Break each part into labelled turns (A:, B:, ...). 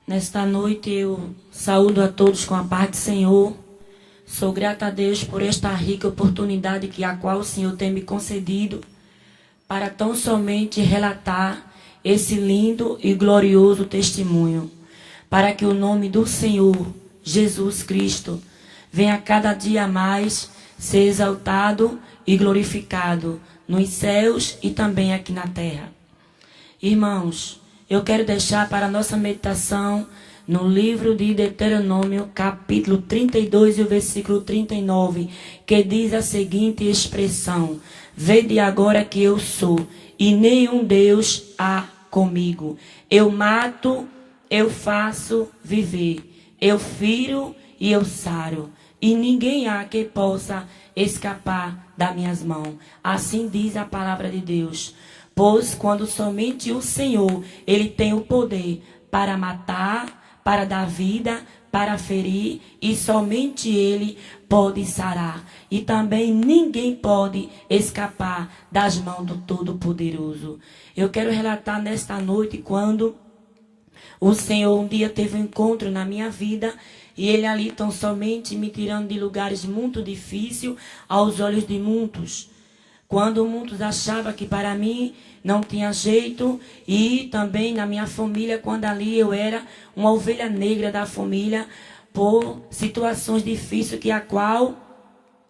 A: Nesta noite eu saúdo a todos com a paz do Senhor. Sou grata a Deus por esta rica oportunidade que a qual o Senhor tem me concedido para tão somente relatar esse lindo e glorioso testemunho, para que o nome do Senhor Jesus Cristo venha cada dia mais ser exaltado e glorificado nos céus e também aqui na terra. Irmãos, eu quero deixar para a nossa meditação no livro de Deuteronômio, capítulo 32 e o versículo 39, que diz a seguinte expressão: vede agora que eu sou, e nenhum Deus há comigo. Eu mato, eu faço viver, eu firo e eu saro, e ninguém há que possa escapar das minhas mãos. Assim diz a palavra de Deus. Pois quando somente o Senhor, Ele tem o poder para matar, para dar vida, para ferir, e somente Ele pode sarar. E também ninguém pode escapar das mãos do Todo-Poderoso. Eu quero relatar nesta noite quando o Senhor um dia teve um encontro na minha vida, e Ele ali tão somente me tirando de lugares muito difíceis aos olhos de muitos. Quando muitos achavam que para mim não tinha jeito, e também na minha família, quando ali eu era uma ovelha negra da família, por situações difíceis que a qual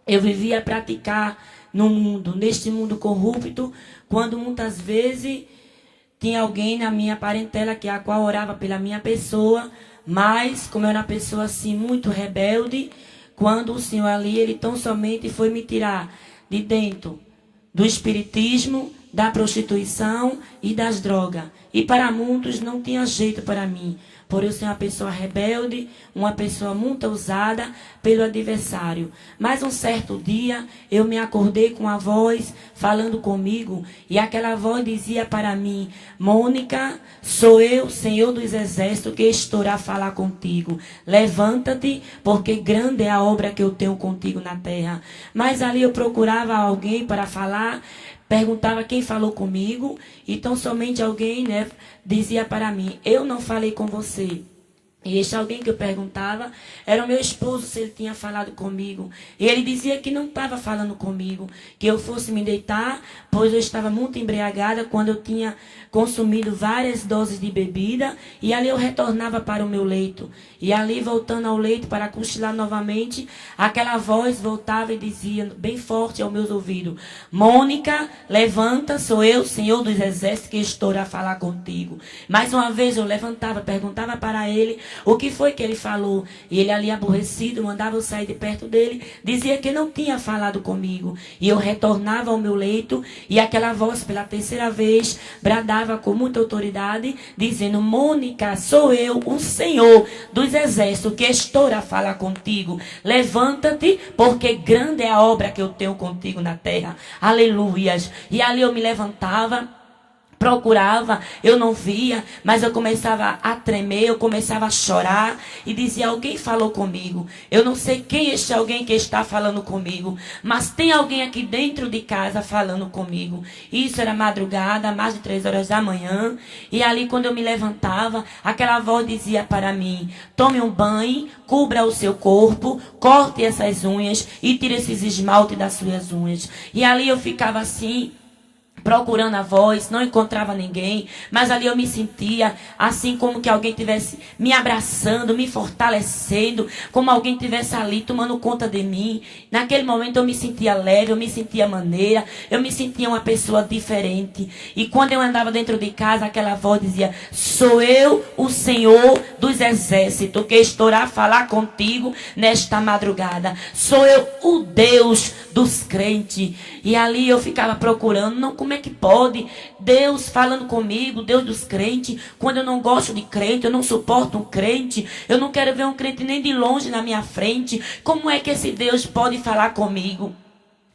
A: eu vivia a praticar no mundo, neste mundo corrupto, quando muitas vezes tinha alguém na minha parentela que a qual orava pela minha pessoa, mas como eu era uma pessoa assim muito rebelde, quando o Senhor ali, Ele tão somente foi me tirar de dentro do espiritismo, da prostituição e das drogas. E para muitos não tinha jeito para mim, por eu ser uma pessoa rebelde, uma pessoa muito usada pelo adversário. Mas um certo dia eu me acordei com a voz falando comigo, e aquela voz dizia para mim: Mônica, sou eu, Senhor dos Exércitos, que estou a falar contigo. Levanta-te, porque grande é a obra que eu tenho contigo na terra. Mas ali eu procurava alguém para falar, perguntava quem falou comigo, então somente alguém, dizia para mim: eu não falei com você. E este alguém que eu perguntava era o meu esposo, se ele tinha falado comigo. E ele dizia que não estava falando comigo, que eu fosse me deitar, pois eu estava muito embriagada quando eu tinha consumido várias doses de bebida. E ali eu retornava para o meu leito. E ali, voltando ao leito para cochilar novamente, aquela voz voltava e dizia bem forte aos meus ouvidos: Mônica, levanta, sou eu, Senhor dos Exércitos, que estou a falar contigo. Mais uma vez eu levantava, perguntava para ele o que foi que ele falou. E ele ali aborrecido, mandava eu sair de perto dele, dizia que não tinha falado comigo. E eu retornava ao meu leito, e aquela voz pela terceira vez bradava com muita autoridade, dizendo: Mônica, sou eu, o Senhor dos Exércitos, que estou a falar contigo. Levanta-te, porque grande é a obra que eu tenho contigo na terra. Aleluias. E ali eu me levantava, procurava, eu não via, mas eu começava a tremer, eu começava a chorar e dizia: alguém falou comigo. Eu não sei quem é este alguém que está falando comigo, mas tem alguém aqui dentro de casa falando comigo. Isso era madrugada, mais de 3 horas da manhã, e ali quando eu me levantava, aquela voz dizia para mim: tome um banho, cubra o seu corpo, corte essas unhas e tire esses esmaltes das suas unhas. E ali eu ficava assim, procurando a voz, não encontrava ninguém, mas ali eu me sentia assim como que alguém tivesse me abraçando, me fortalecendo, como alguém tivesse ali tomando conta de mim. Naquele momento eu me sentia leve, eu me sentia maneira, eu me sentia uma pessoa diferente. E quando eu andava dentro de casa, aquela voz dizia: sou eu, o Senhor dos Exércitos, que estou a falar contigo nesta madrugada. Sou eu, o Deus dos crentes. E ali eu ficava procurando, não, como é que pode Deus falando comigo, Deus dos crentes, quando eu não gosto de crente, eu não suporto um crente, eu não quero ver um crente nem de longe na minha frente. Como é que esse Deus pode falar comigo?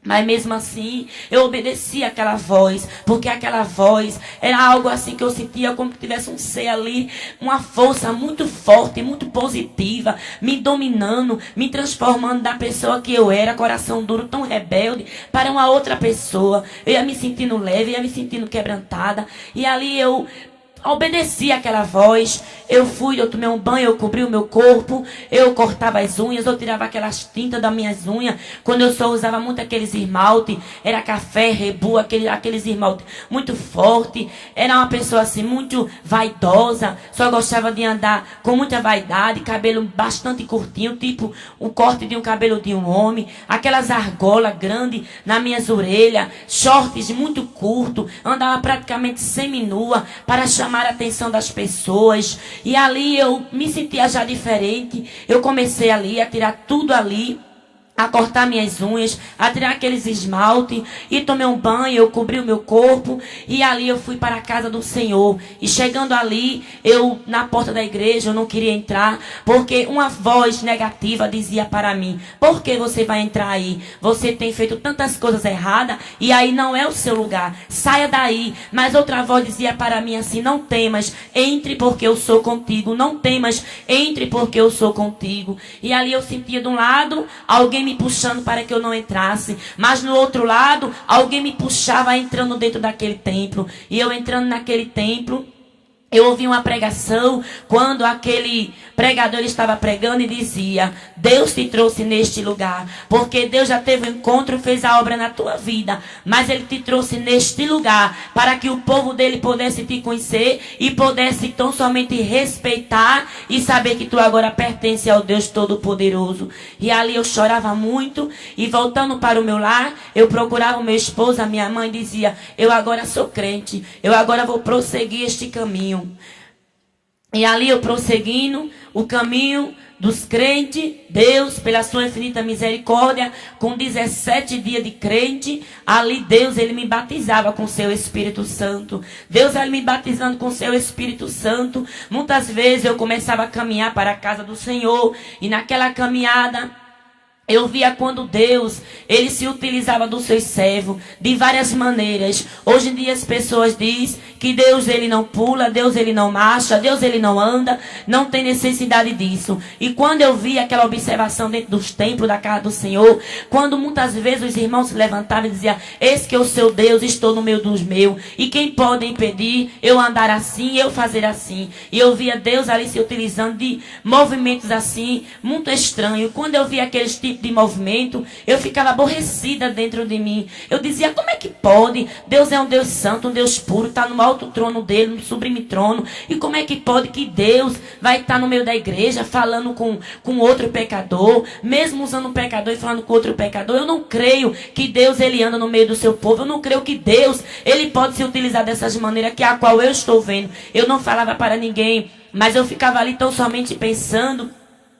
A: Mas mesmo assim, eu obedeci àquela voz, porque aquela voz era algo assim que eu sentia como que tivesse um ser ali, uma força muito forte, muito positiva, me dominando, me transformando da pessoa que eu era, coração duro, tão rebelde, para uma outra pessoa. Eu ia me sentindo leve, ia me sentindo quebrantada, e ali eu obedeci aquela voz. Eu fui, eu tomei um banho, eu cobri o meu corpo, eu cortava as unhas, eu tirava aquelas tintas das minhas unhas. Quando eu só usava muito aqueles esmalte, era café, rebu, aqueles esmalte muito forte. Era uma pessoa assim, muito vaidosa, só gostava de andar com muita vaidade, cabelo bastante curtinho, tipo o corte de um cabelo de um homem, aquelas argolas grandes nas minhas orelhas, shorts muito curtos, andava praticamente seminua para chamar a atenção das pessoas. E ali eu me sentia já diferente. Eu comecei ali a tirar tudo ali, a cortar minhas unhas, a tirar aqueles esmalte, e tomei um banho, eu cobri o meu corpo, e ali eu fui para a casa do Senhor. E chegando ali, eu na porta da igreja, eu não queria entrar, porque uma voz negativa dizia para mim: por que você vai entrar aí? Você tem feito tantas coisas erradas, e aí não é o seu lugar, saia daí. Mas outra voz dizia para mim assim: não temas, entre porque eu sou contigo, não temas, entre porque eu sou contigo. E ali eu sentia de um lado alguém me puxando para que eu não entrasse, mas no outro lado alguém me puxava entrando dentro daquele templo. E eu entrando naquele templo, eu ouvi uma pregação, quando aquele pregador estava pregando e dizia: Deus te trouxe neste lugar, porque Deus já teve um encontro e fez a obra na tua vida, mas Ele te trouxe neste lugar para que o povo dele pudesse te conhecer e pudesse tão somente respeitar e saber que tu agora pertence ao Deus Todo-Poderoso. E ali eu chorava muito, e voltando para o meu lar, eu procurava o meu esposo, a minha mãe, e dizia: eu agora sou crente, eu agora vou prosseguir este caminho. E ali eu prosseguindo o caminho dos crentes, Deus, pela sua infinita misericórdia, com 17 dias de crente, ali Deus, Ele me batizava com seu Espírito Santo. Deus, Ele me batizando com seu Espírito Santo. Muitas vezes eu começava a caminhar para a casa do Senhor, e naquela caminhada eu via quando Deus, Ele se utilizava dos seus servos de várias maneiras. Hoje em dia as pessoas dizem que Deus, Ele não pula, Deus, Ele não marcha, Deus, Ele não anda, não tem necessidade disso. E quando eu via aquela observação dentro dos templos da casa do Senhor, quando muitas vezes os irmãos se levantavam e diziam: eis que o seu Deus, estou no meio dos meus, e quem pode impedir eu andar assim, eu fazer assim? E eu via Deus ali se utilizando de movimentos assim, muito estranhos. Quando eu via aqueles tipos de movimento, eu ficava aborrecida dentro de mim. Eu dizia: como é que pode? Deus é um Deus santo, um Deus puro, está no alto trono dele, no sublime trono. E como é que pode que Deus vai estar no meio da igreja falando com outro pecador, mesmo usando um pecador e falando com outro pecador? Eu não creio que Deus, Ele anda no meio do seu povo. Eu não creio que Deus, Ele pode se utilizar dessas maneiras que a qual eu estou vendo. Eu não falava para ninguém, mas eu ficava ali tão somente pensando.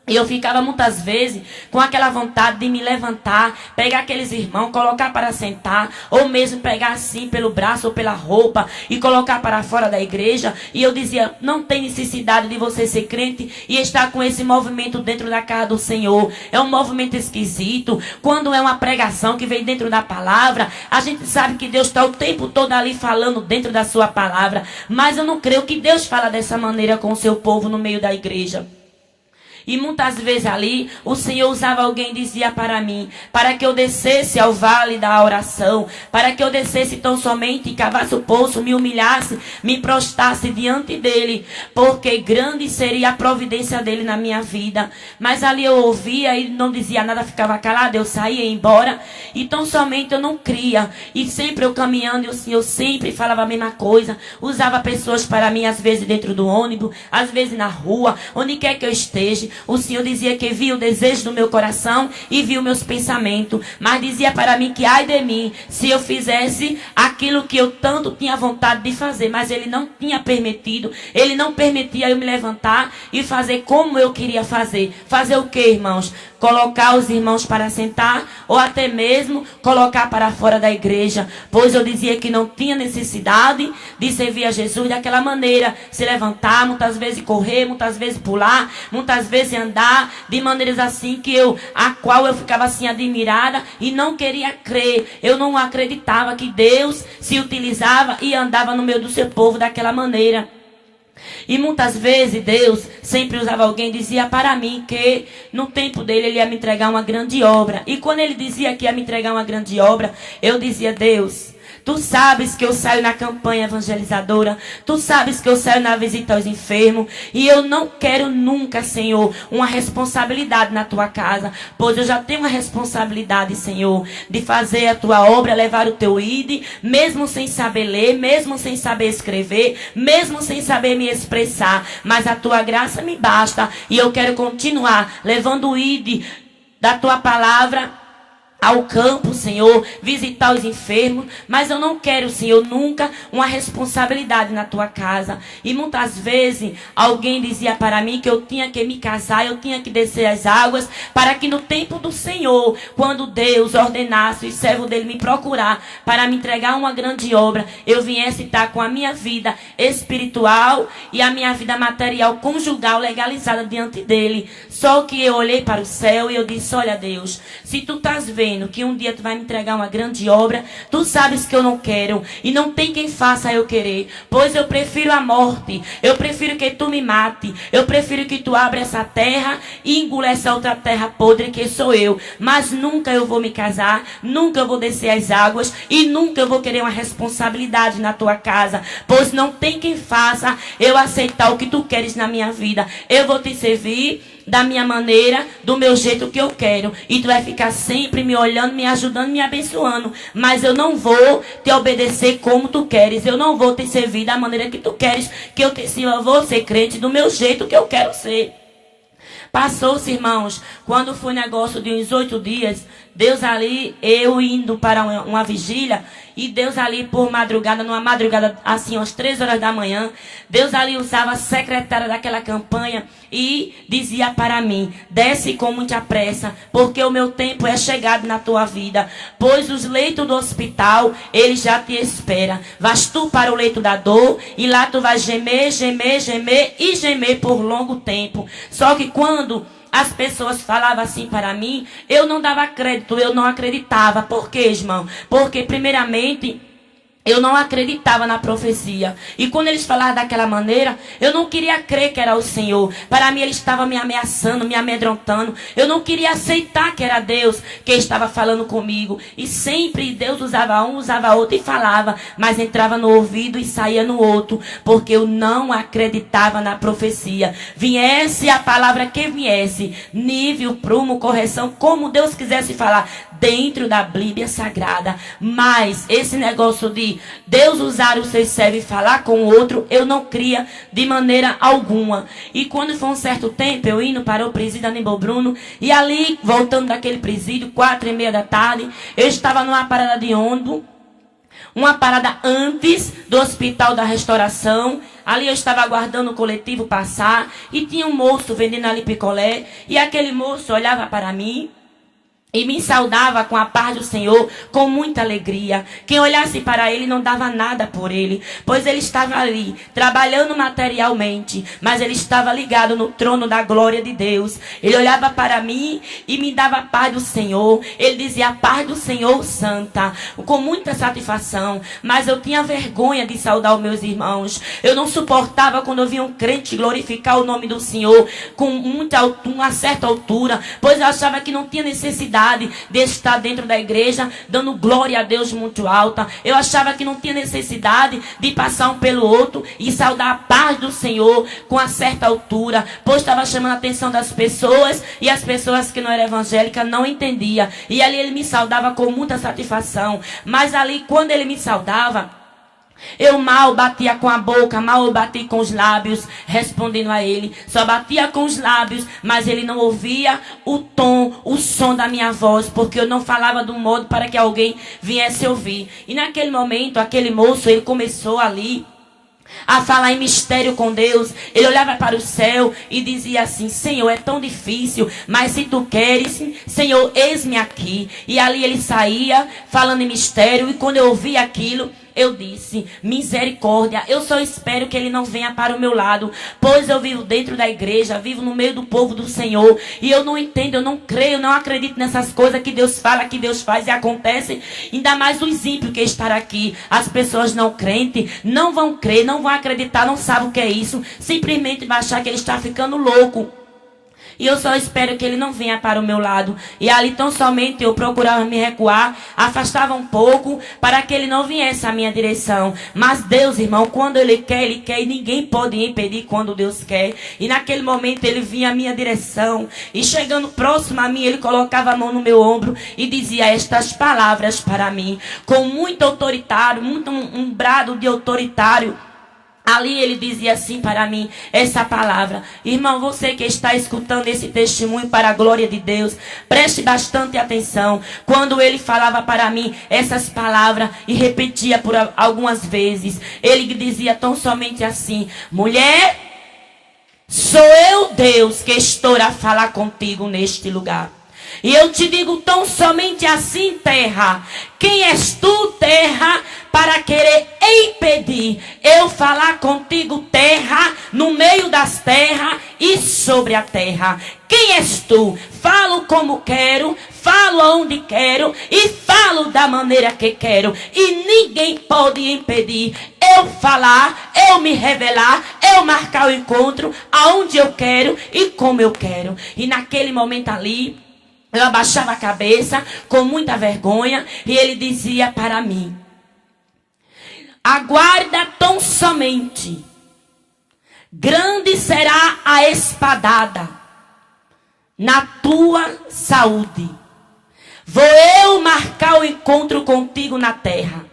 A: E eu ficava muitas vezes com aquela vontade de me levantar, pegar aqueles irmãos, colocar para sentar, ou mesmo pegar assim pelo braço ou pela roupa e colocar para fora da igreja. E eu dizia: não tem necessidade de você ser crente e estar com esse movimento dentro da casa do Senhor. É um movimento esquisito. Quando é uma pregação que vem dentro da palavra, a gente sabe que Deus está o tempo todo ali falando dentro da sua palavra. Mas eu não creio que Deus fala dessa maneira com o seu povo no meio da igreja. E muitas vezes ali, o Senhor usava alguém e dizia para mim, para que eu descesse ao vale da oração, para que eu descesse tão somente e cavasse o poço, me humilhasse, me prostrasse diante dele, porque grande seria a providência dele na minha vida. Mas ali eu ouvia e não dizia nada, ficava calado, eu saía e ia embora, e tão somente eu não cria. E sempre eu caminhando, e o Senhor sempre falava a mesma coisa, usava pessoas para mim, às vezes dentro do ônibus, às vezes na rua, onde quer que eu esteja. O Senhor dizia que via o desejo do meu coração e via os meus pensamentos. Mas dizia para mim que ai de mim, se eu fizesse aquilo que eu tanto tinha vontade de fazer. Mas Ele não tinha permitido. Ele não permitia eu me levantar e fazer como eu queria fazer. Fazer o que, irmãos? Colocar os irmãos para sentar, ou até mesmo colocar para fora da igreja. Pois eu dizia que não tinha necessidade de servir a Jesus daquela maneira. Se levantar, muitas vezes correr, muitas vezes pular, muitas vezes andar de maneiras assim a qual eu ficava assim admirada e não queria crer. Eu não acreditava que Deus se utilizava e andava no meio do seu povo daquela maneira. E muitas vezes Deus sempre usava alguém e dizia para mim que no tempo dele Ele ia me entregar uma grande obra. E quando Ele dizia que ia me entregar uma grande obra, eu dizia: Deus, Tu sabes que eu saio na campanha evangelizadora. Tu sabes que eu saio na visita aos enfermos. E eu não quero nunca, Senhor, uma responsabilidade na tua casa. Pois eu já tenho uma responsabilidade, Senhor, de fazer a tua obra, levar o teu ID, mesmo sem saber ler, mesmo sem saber escrever, mesmo sem saber me expressar. Mas a tua graça me basta. E eu quero continuar levando o ID da tua palavra ao campo, Senhor, visitar os enfermos, mas eu não quero, Senhor, nunca uma responsabilidade na tua casa. E muitas vezes alguém dizia para mim que eu tinha que me casar, eu tinha que descer as águas, para que no tempo do Senhor, quando Deus ordenasse o servo dele me procurar para me entregar uma grande obra, eu viesse estar com a minha vida espiritual e a minha vida material conjugal legalizada diante dele. Só que eu olhei para o céu e eu disse: olha, Deus, se tu estás vendo que um dia tu vai me entregar uma grande obra, tu sabes que eu não quero, e não tem quem faça eu querer, pois eu prefiro a morte, eu prefiro que tu me mate, eu prefiro que tu abra essa terra e engula essa outra terra podre que sou eu, mas nunca eu vou me casar, nunca eu vou descer as águas, e nunca eu vou querer uma responsabilidade na tua casa, pois não tem quem faça eu aceitar o que tu queres na minha vida. Eu vou te servir da minha maneira, do meu jeito que eu quero, e tu vai ficar sempre me olhando, me ajudando, me abençoando, mas eu não vou te obedecer como tu queres, eu não vou te servir da maneira que tu queres que eu te sirva. Eu vou ser crente do meu jeito que eu quero ser. Passou-se, irmãos, quando foi negócio de uns 8 dias, Deus ali, eu indo para uma vigília, e Deus ali por madrugada, numa madrugada assim, às 3 horas da manhã, Deus ali usava a secretária daquela campanha e dizia para mim: desce com muita pressa, porque o meu tempo é chegado na tua vida, pois os leitos do hospital, ele já te espera. Vais tu para o leito da dor, e lá tu vais gemer, gemer, gemer e gemer por longo tempo. Só que quando as pessoas falavam assim para mim, eu não dava crédito, eu não acreditava. Por quê, irmão? Porque primeiramente eu não acreditava na profecia. E quando eles falavam daquela maneira, eu não queria crer que era o Senhor. Para mim, ele estava me ameaçando, me amedrontando. Eu não queria aceitar que era Deus que estava falando comigo. E sempre Deus usava um, usava outro e falava, mas entrava no ouvido e saía no outro, porque eu não acreditava na profecia. Viesse a palavra que viesse, nível, prumo, correção, como Deus quisesse falar, dentro da Bíblia Sagrada. Mas esse negócio de Deus usar o seu servo e falar com o outro, eu não cria de maneira alguma. E quando foi um certo tempo, eu indo para o presídio Aníbal Bruno, e ali, voltando daquele presídio, 4:30 da tarde, eu estava numa parada de ônibus, uma parada antes do Hospital da Restauração. Ali eu estava aguardando o coletivo passar, e tinha um moço vendendo ali picolé, e aquele moço olhava para mim e me saudava com a paz do Senhor, com muita alegria. Quem olhasse para ele não dava nada por ele, pois ele estava ali, trabalhando materialmente, mas ele estava ligado no trono da glória de Deus. Ele olhava para mim e me dava a paz do Senhor. Ele dizia: a paz do Senhor santa, com muita satisfação. Mas eu tinha vergonha de saudar os meus irmãos. Eu não suportava quando eu via um crente glorificar o nome do Senhor com uma certa altura, pois eu achava que não tinha necessidade de estar dentro da igreja dando glória a Deus muito alta. Eu achava que não tinha necessidade de passar um pelo outro e saudar a paz do Senhor com uma certa altura, pois estava chamando a atenção das pessoas, e as pessoas que não eram evangélicas não entendiam. E ali ele me saudava com muita satisfação. Mas ali, quando ele me saudava, eu mal batia com a boca, mal eu bati com os lábios, respondendo a ele. Só batia com os lábios, mas ele não ouvia o tom, o som da minha voz, porque eu não falava de um modo para que alguém viesse ouvir. E naquele momento, aquele moço, ele começou ali a falar em mistério com Deus. Ele olhava para o céu e dizia assim: Senhor, é tão difícil, mas se tu queres, Senhor, eis-me aqui. E ali ele saía falando em mistério, e quando eu ouvi aquilo, eu disse: misericórdia, eu só espero que ele não venha para o meu lado, pois eu vivo dentro da igreja, vivo no meio do povo do Senhor, e eu não entendo, eu não creio, eu não acredito nessas coisas que Deus fala, que Deus faz e acontece. Ainda mais os ímpios que estão aqui. As pessoas não crentes não vão crer, não vão acreditar, não sabem o que é isso, simplesmente vai achar que ele está ficando louco. E eu só espero que ele não venha para o meu lado. E ali tão somente eu procurava me recuar, afastava um pouco, para que ele não viesse à minha direção. Mas Deus, irmão, quando ele quer e ninguém pode impedir quando Deus quer. E naquele momento ele vinha à minha direção. E chegando próximo a mim, ele colocava a mão no meu ombro e dizia estas palavras para mim. Com muito autoritário, um brado de autoritário. Ali ele dizia assim para mim, essa palavra. Irmão, você que está escutando esse testemunho para a glória de Deus, preste bastante atenção. Quando ele falava para mim essas palavras e repetia por algumas vezes, ele dizia tão somente assim: mulher, sou eu Deus que estou a falar contigo neste lugar. E eu te digo tão somente assim, terra. Quem és tu, terra, para querer impedir eu falar contigo, terra, no meio das terras e sobre a terra? Quem és tu? Falo como quero, falo aonde quero e falo da maneira que quero. E ninguém pode impedir eu falar, eu me revelar, eu marcar o encontro aonde eu quero e como eu quero. E naquele momento ali, eu abaixava a cabeça com muita vergonha e ele dizia para mim: aguarda tão somente, grande será a espadada na tua saúde. Vou eu marcar o encontro contigo na terra.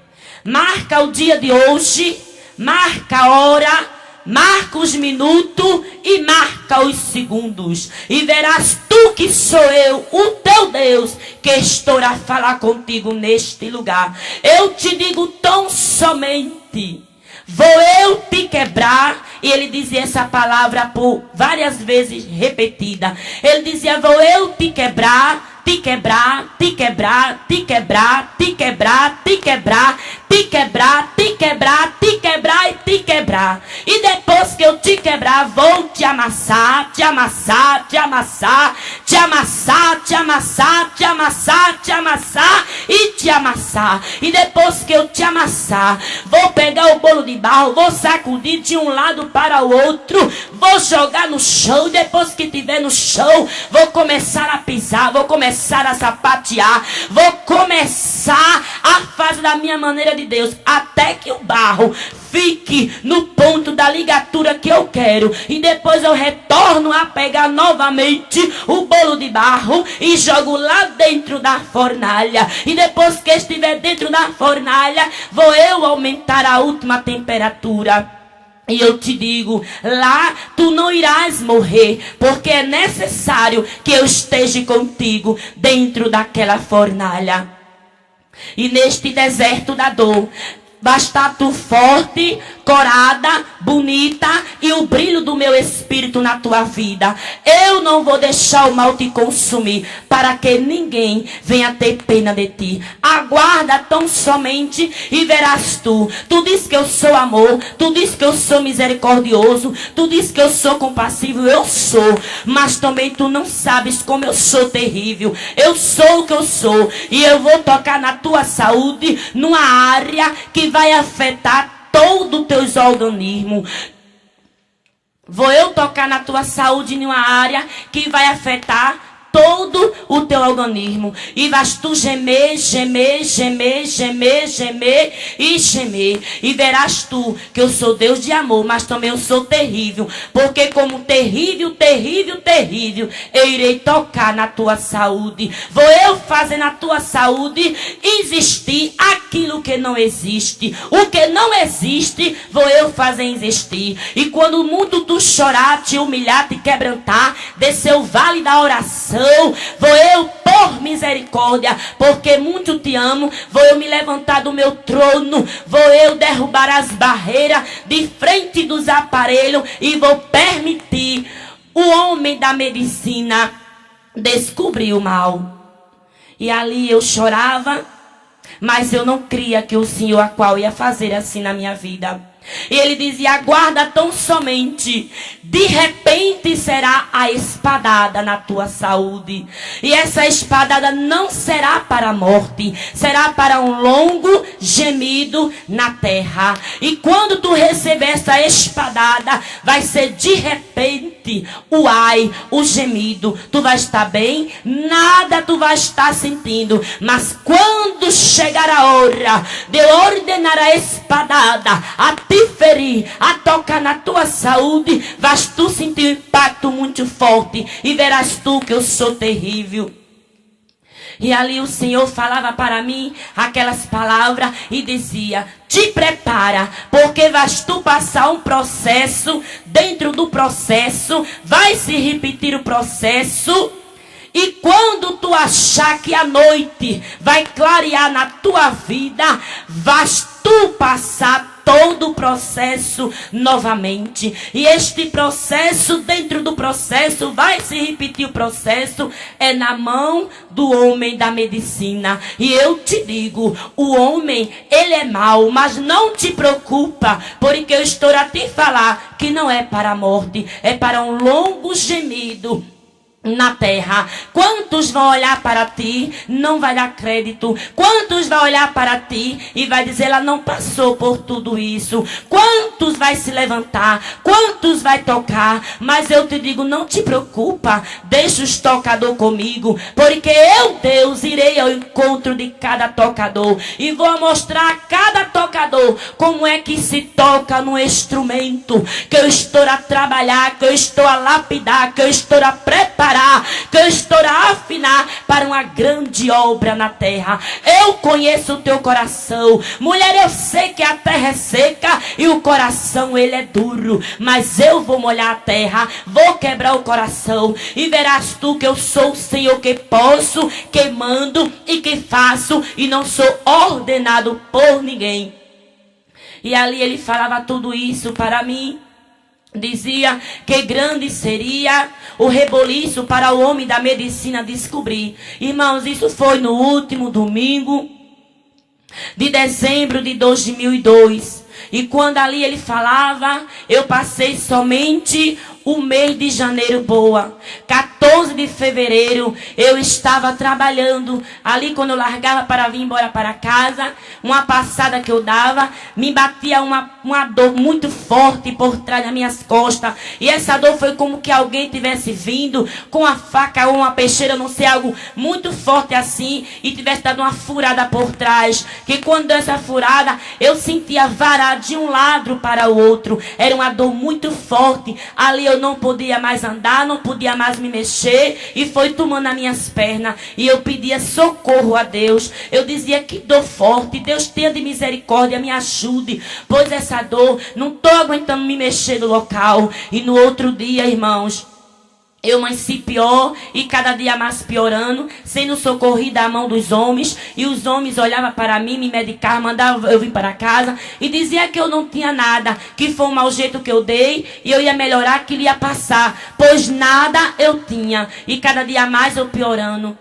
A: Marca o dia de hoje, marca a hora, marca os minutos e marca os segundos. E verás tu que sou eu, o teu Deus, que estou a falar contigo neste lugar. Eu te digo tão somente, vou eu te quebrar. E ele dizia essa palavra por várias vezes repetida. Ele dizia: vou eu te quebrar, te quebrar, te quebrar, te quebrar, te quebrar, te quebrar, te quebrar, te quebrar, te quebrar e te quebrar. E depois que eu te quebrar, vou te amassar, te amassar, te amassar, te amassar, te amassar, te amassar, te amassar e te amassar. E depois que eu te amassar, vou pegar o bolo de barro, vou sacudir de um lado para o outro, vou jogar no chão. E depois que tiver no chão, vou começar a pisar, vou começar a sapatear, vou começar a fazer da minha maneira de Deus, até que o barro fique no ponto da ligatura que eu quero. E depois eu retorno a pegar novamente o bolo de barro e jogo lá dentro da fornalha. E depois que estiver dentro da fornalha, vou eu aumentar a última temperatura. E eu te digo, lá tu não irás morrer, porque é necessário que eu esteja contigo dentro daquela fornalha. E neste deserto da dor, basta tu forte, corada, bonita e o brilho do meu espírito na tua vida. Eu não vou deixar o mal te consumir, para que ninguém venha ter pena de ti. Aguarda tão somente e verás tu. Tu diz que eu sou amor, tu diz que eu sou misericordioso, tu diz que eu sou compassivo, eu sou. Mas também tu não sabes como eu sou terrível. Eu sou o que eu sou e eu vou tocar na tua saúde, numa área que vai afetar todo os teus organismos. Vou eu tocar na tua saúde em uma área que vai afetar todo o teu organismo. E vais tu gemer, gemer, gemer, gemer, gemer e gemer. E verás tu que eu sou Deus de amor, mas também eu sou terrível. Porque como terrível, terrível, terrível, eu irei tocar na tua saúde. Vou eu fazer na tua saúde existir aquilo que não existe. O que não existe, vou eu fazer existir. E quando o mundo tu chorar, te humilhar, te quebrantar, descer o vale da oração, vou eu por misericórdia, porque muito te amo, vou eu me levantar do meu trono, vou eu derrubar as barreiras de frente dos aparelhos e vou permitir o homem da medicina descobrir o mal. E ali eu chorava, mas eu não cria que o Senhor a qual ia fazer assim na minha vida. E ele dizia: aguarda tão somente, de repente será a espadada na tua saúde. E essa espadada não será para a morte, será para um longo gemido na terra. E quando tu receber essa espadada, vai ser de repente. sente o ai, o gemido. Tu vai estar bem, nada tu vai estar sentindo. Mas quando chegar a hora de ordenar a espadada, a te ferir, a tocar na tua saúde, vais tu sentir um impacto muito forte e verás tu que eu sou terrível. E ali o Senhor falava para mim aquelas palavras e dizia: te prepara, porque vais tu passar um processo. Dentro do processo vai se repetir o processo. E quando tu achar que a noite vai clarear na tua vida, vais tu passar todo o processo novamente. E este processo, dentro do processo, vai se repetir o processo, é na mão do homem da medicina. E eu te digo, o homem, ele é mau, mas não te preocupa, porque eu estou a te falar que não é para a morte, é para um longo gemido na terra. Quantos vão olhar para ti, não vai dar crédito? Quantos vão olhar para ti e vai dizer, ela não passou por tudo isso? Quantos vai se levantar? Quantos vai tocar? Mas eu te digo, não te preocupa, deixa os tocadores comigo, porque eu, Deus, irei ao encontro de cada tocador e vou mostrar a cada tocador como é que se toca no instrumento que eu estou a trabalhar, que eu estou a lapidar, que eu estou a preparar, que eu estou a afinar para uma grande obra na terra. Eu conheço o teu coração, mulher. Eu sei que a terra é seca e o coração ele é duro, mas eu vou molhar a terra, vou quebrar o coração e verás tu que eu sou o Senhor, que posso, que mando e que faço e não sou ordenado por ninguém. E ali ele falava tudo isso para mim. Dizia que grande seria o reboliço para o homem da medicina descobrir. Irmãos, isso foi no último domingo de dezembro de 2002. E quando ali ele falava, eu passei somente o mês de janeiro boa. 14 de fevereiro eu estava trabalhando. Ali quando eu largava para vir embora para casa, uma passada que eu dava, me batia uma dor muito forte por trás das minhas costas. E essa dor foi como que alguém tivesse vindo com uma faca ou uma peixeira, não sei, algo muito forte assim, e tivesse dado uma furada por trás. Que quando deu essa furada, eu sentia varar de um lado para o outro. Era uma dor muito forte. Ali eu não podia mais andar, não podia mais me mexer, e foi tomando as minhas pernas, e eu pedia socorro a Deus. Eu dizia, que dor forte, Deus tenha de misericórdia, me ajude, pois essa dor, não estou aguentando me mexer no local. E no outro dia, irmãos, eu amanheci pior e cada dia mais piorando, sendo socorrida à mão dos homens. E os homens olhavam para mim, me medicavam, mandavam eu vir para casa e dizia que eu não tinha nada, que foi um mau jeito que eu dei e eu ia melhorar, que ia passar, pois nada eu tinha. E cada dia mais eu piorando.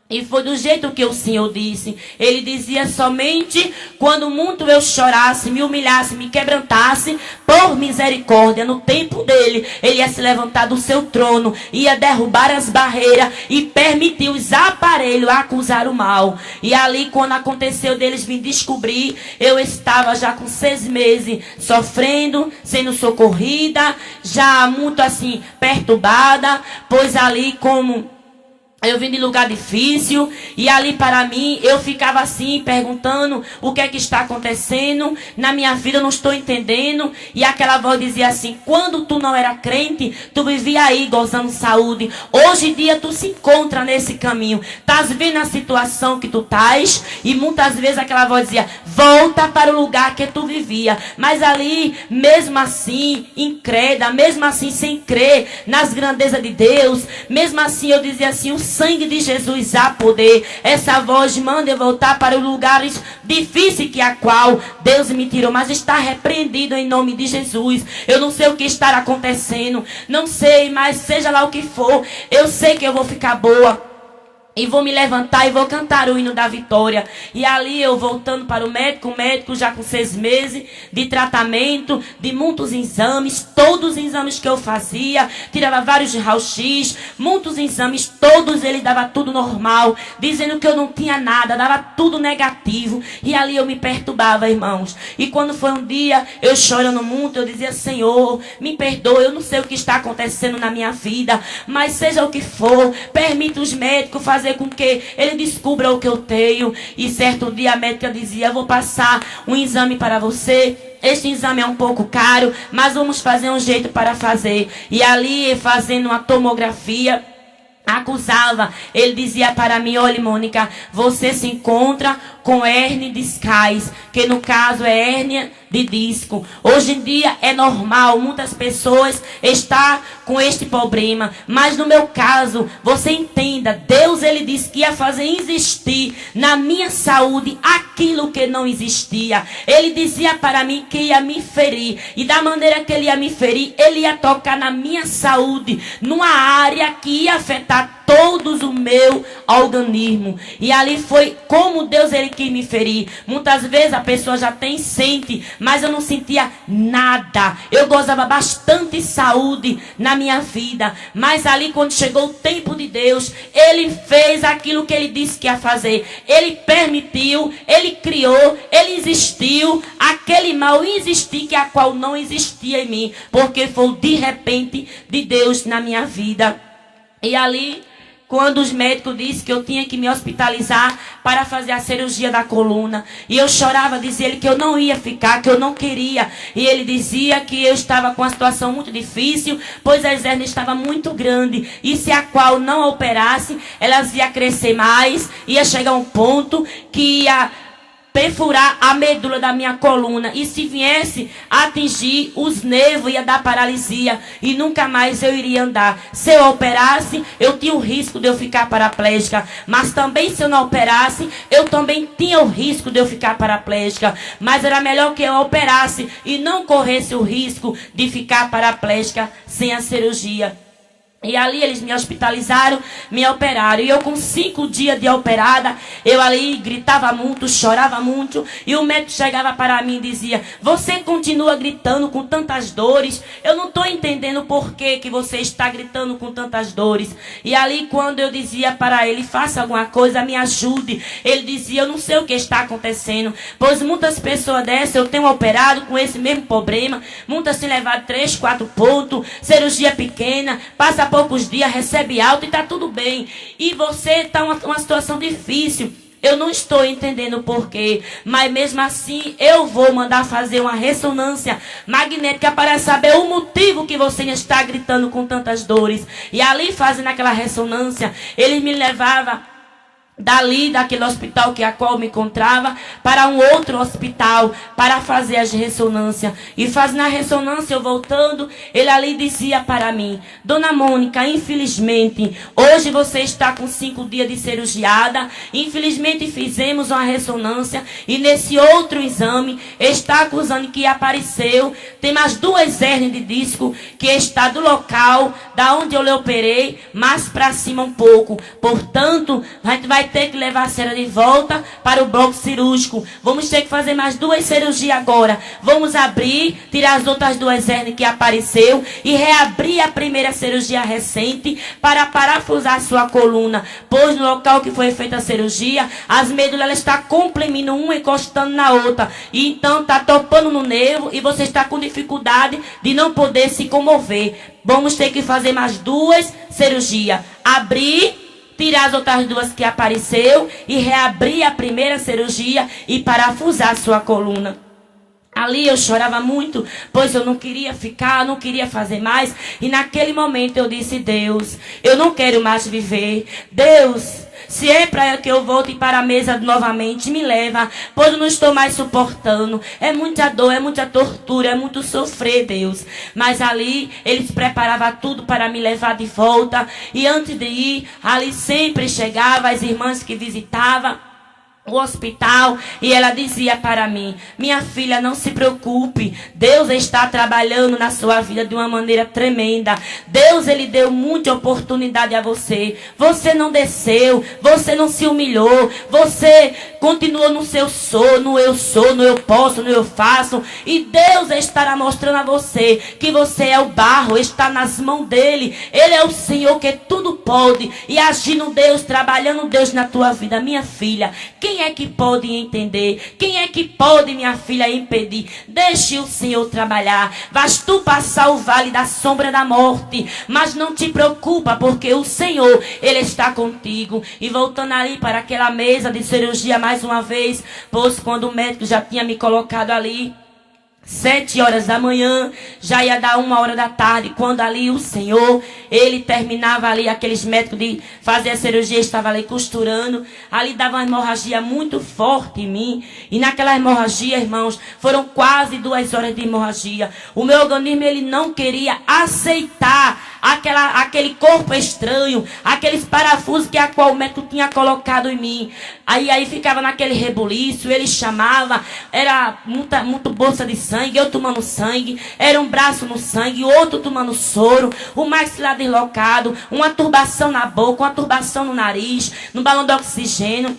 A: E foi do jeito que o Senhor disse. Ele dizia, somente quando muito eu chorasse, me humilhasse, me quebrantasse, por misericórdia, no tempo dele, ele ia se levantar do seu trono, ia derrubar as barreiras e permitir os aparelhos a acusar o mal. E ali, quando aconteceu deles me descobrir, eu estava já com 6 meses sofrendo, sendo socorrida, já muito assim perturbada, pois ali como eu vim de lugar difícil, e ali para mim, eu ficava assim, perguntando o que é que está acontecendo na minha vida, eu não estou entendendo. E aquela voz dizia assim, quando tu não era crente, tu vivia aí gozando saúde. Hoje em dia tu se encontra nesse caminho, estás vendo a situação que tu estás, e muitas vezes aquela voz dizia, volta para o lugar que tu vivia. Mas ali, mesmo assim, incrédula, mesmo assim sem crer nas grandezas de Deus, mesmo assim eu dizia assim, o sangue de Jesus há poder. Essa voz manda eu voltar para os lugares difíceis que a qual Deus me tirou, mas está repreendido em nome de Jesus. Eu não sei o que está acontecendo, não sei, mas seja lá o que for, eu sei que eu vou ficar boa. E vou me levantar e vou cantar o hino da vitória. E ali eu voltando para o médico já com 6 meses de tratamento, de muitos exames, todos os exames que eu fazia, tirava vários de raio-x, muitos exames, todos eles dava tudo normal, dizendo que eu não tinha nada, dava tudo negativo. E ali eu me perturbava, irmãos. E quando foi um dia, eu chorando muito, eu dizia: Senhor, me perdoe, eu não sei o que está acontecendo na minha vida, mas seja o que for, permita os médicos fazer com que ele descubra o que eu tenho. E certo dia a médica dizia: vou passar um exame para você. Este exame é um pouco caro, mas vamos fazer um jeito para fazer. E ali, fazendo uma tomografia, acusava, ele dizia para mim: olha, Mônica, você se encontra com hérnia discais, que no caso é hérnia de disco. Hoje em dia é normal, muitas pessoas estão com este problema, mas no meu caso, você entenda, Deus ele disse que ia fazer existir na minha saúde aquilo que não existia. Ele dizia para mim que ia me ferir, e da maneira que ele ia me ferir, ele ia tocar na minha saúde, numa área que ia afetar todos o meu organismo. E ali foi como Deus ele quis me ferir. Muitas vezes a pessoa já sente, mas eu não sentia nada. Eu gozava bastante saúde na minha vida, mas ali quando chegou o tempo de Deus, ele fez aquilo que ele disse que ia fazer. Ele permitiu, ele criou, ele existiu aquele mal existir que a qual não existia em mim, porque foi de repente de Deus na minha vida. E ali, quando os médicos disseram que eu tinha que me hospitalizar para fazer a cirurgia da coluna, e eu chorava, dizia ele que eu não ia ficar, que eu não queria. E ele dizia que eu estava com uma situação muito difícil, pois as hérnias estavam muito grandes, e se a qual não operasse, elas iam crescer mais, ia chegar um ponto que ia perfurar a medula da minha coluna, e se viesse atingir os nervos, ia dar paralisia e nunca mais eu iria andar. Se eu operasse, eu tinha o risco de eu ficar paraplégica, mas também se eu não operasse, eu também tinha o risco de eu ficar paraplégica, mas era melhor que eu operasse e não corresse o risco de ficar paraplégica sem a cirurgia. E ali eles me hospitalizaram, me operaram. E eu com 5 dias de operada, eu ali gritava muito, chorava muito. E o médico chegava para mim e dizia: você continua gritando com tantas dores? Eu não estou entendendo por que você está gritando com tantas dores. E ali quando eu dizia para ele: faça alguma coisa, me ajude, ele dizia: eu não sei o que está acontecendo, pois muitas pessoas dessas eu tenho operado com esse mesmo problema. Muitas têm levado 3, 4 pontos, cirurgia pequena, passa poucos dias, recebe alta e está tudo bem. E você está uma situação difícil. Eu não estou entendendo porquê, mas mesmo assim eu vou mandar fazer uma ressonância magnética para saber o motivo que você está gritando com tantas dores. E ali fazendo aquela ressonância, ele me levava dali, daquele hospital que a qual eu me encontrava, para um outro hospital, para fazer as ressonâncias. E fazendo a ressonância, eu voltando, ele ali dizia para mim: Dona Mônica, infelizmente, hoje você está com 5 dias de cirurgiada. Infelizmente fizemos uma ressonância, e nesse outro exame, está acusando que apareceu, tem mais 2 hérnias de disco, que está do local, da onde eu lhe operei, mais para cima um pouco. Portanto, a gente vai ter que levar a senhora de volta para o bloco cirúrgico. Vamos ter que fazer mais 2 cirurgias agora. Vamos abrir, tirar as outras 2 hérnias que apareceu e reabrir a primeira cirurgia recente para parafusar a sua coluna, pois no local que foi feita a cirurgia, as medulas estão comprimindo uma, encostando na outra, e então está topando no nervo e você está com dificuldade de não poder se comover. Vamos ter que fazer mais 2 cirurgias. Abrir, tirar as outras 2 que apareceu e reabrir a primeira cirurgia e parafusar a sua coluna. Ali eu chorava muito, pois eu não queria ficar, não queria fazer mais. E naquele momento eu disse: Deus, eu não quero mais viver. Deus, se é para que eu volte para a mesa novamente, me leva, pois eu não estou mais suportando. É muita dor, é muita tortura, é muito sofrer, Deus. Mas ali eles preparavam tudo para me levar de volta. E antes de ir, ali sempre chegava as irmãs que visitavam. o hospital, e ela dizia para mim: minha filha, não se preocupe, Deus está trabalhando na sua vida de uma maneira tremenda. Deus, ele deu muita oportunidade a você. Você não desceu, você não se humilhou, você continuou no seu no eu sou, no eu posso, no eu faço, e Deus estará mostrando a você que você é o barro, está nas mãos dele. Ele é o Senhor que tudo pode, e agindo Deus, trabalhando Deus na tua vida. Minha filha, quem é que pode entender? Quem é que pode, minha filha, impedir? Deixe o Senhor trabalhar. Vais tu passar o vale da sombra da morte, mas não te preocupa, porque o Senhor, ele está contigo. E voltando ali para aquela mesa de cirurgia mais uma vez, pois quando o médico já tinha me colocado ali, 7 horas da manhã, já ia dar 1 hora da tarde, quando ali o Senhor, ele terminava ali, aqueles médicos de fazer a cirurgia, estava ali costurando, ali dava uma hemorragia muito forte em mim, e naquela hemorragia, irmãos, foram quase 2 horas de hemorragia. O meu organismo, ele não queria aceitar aquele corpo estranho, aqueles parafusos que a qual o médico tinha colocado em mim. Aí ficava naquele rebuliço, ele chamava, era muito bolsa de sangue, eu tomando sangue, era um braço no sangue, outro tomando soro, o maxilar deslocado, uma turbação na boca, uma turbação no nariz, no balão de oxigênio.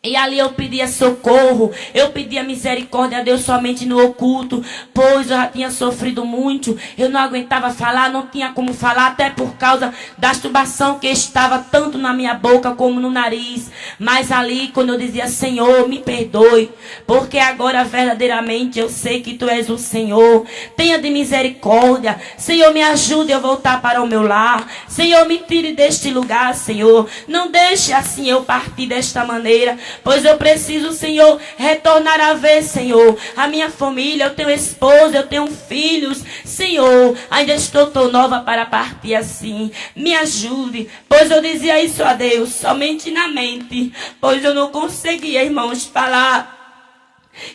A: E ali eu pedia socorro, eu pedia misericórdia a Deus somente no oculto, pois eu já tinha sofrido muito, eu não aguentava falar, não tinha como falar, até por causa da turbação que estava tanto na minha boca como no nariz. Mas ali, quando eu dizia: Senhor, me perdoe, porque agora verdadeiramente eu sei que Tu és o Senhor, tenha de misericórdia, Senhor, me ajude a voltar para o meu lar, Senhor, me tire deste lugar, Senhor, não deixe assim eu partir desta maneira, pois eu preciso, Senhor, retornar a ver, Senhor, a minha família. Eu tenho esposa, eu tenho filhos, Senhor, ainda estou tão nova para partir assim. Me ajude, pois eu dizia isso a Deus somente na mente, pois eu não conseguia, irmãos, falar.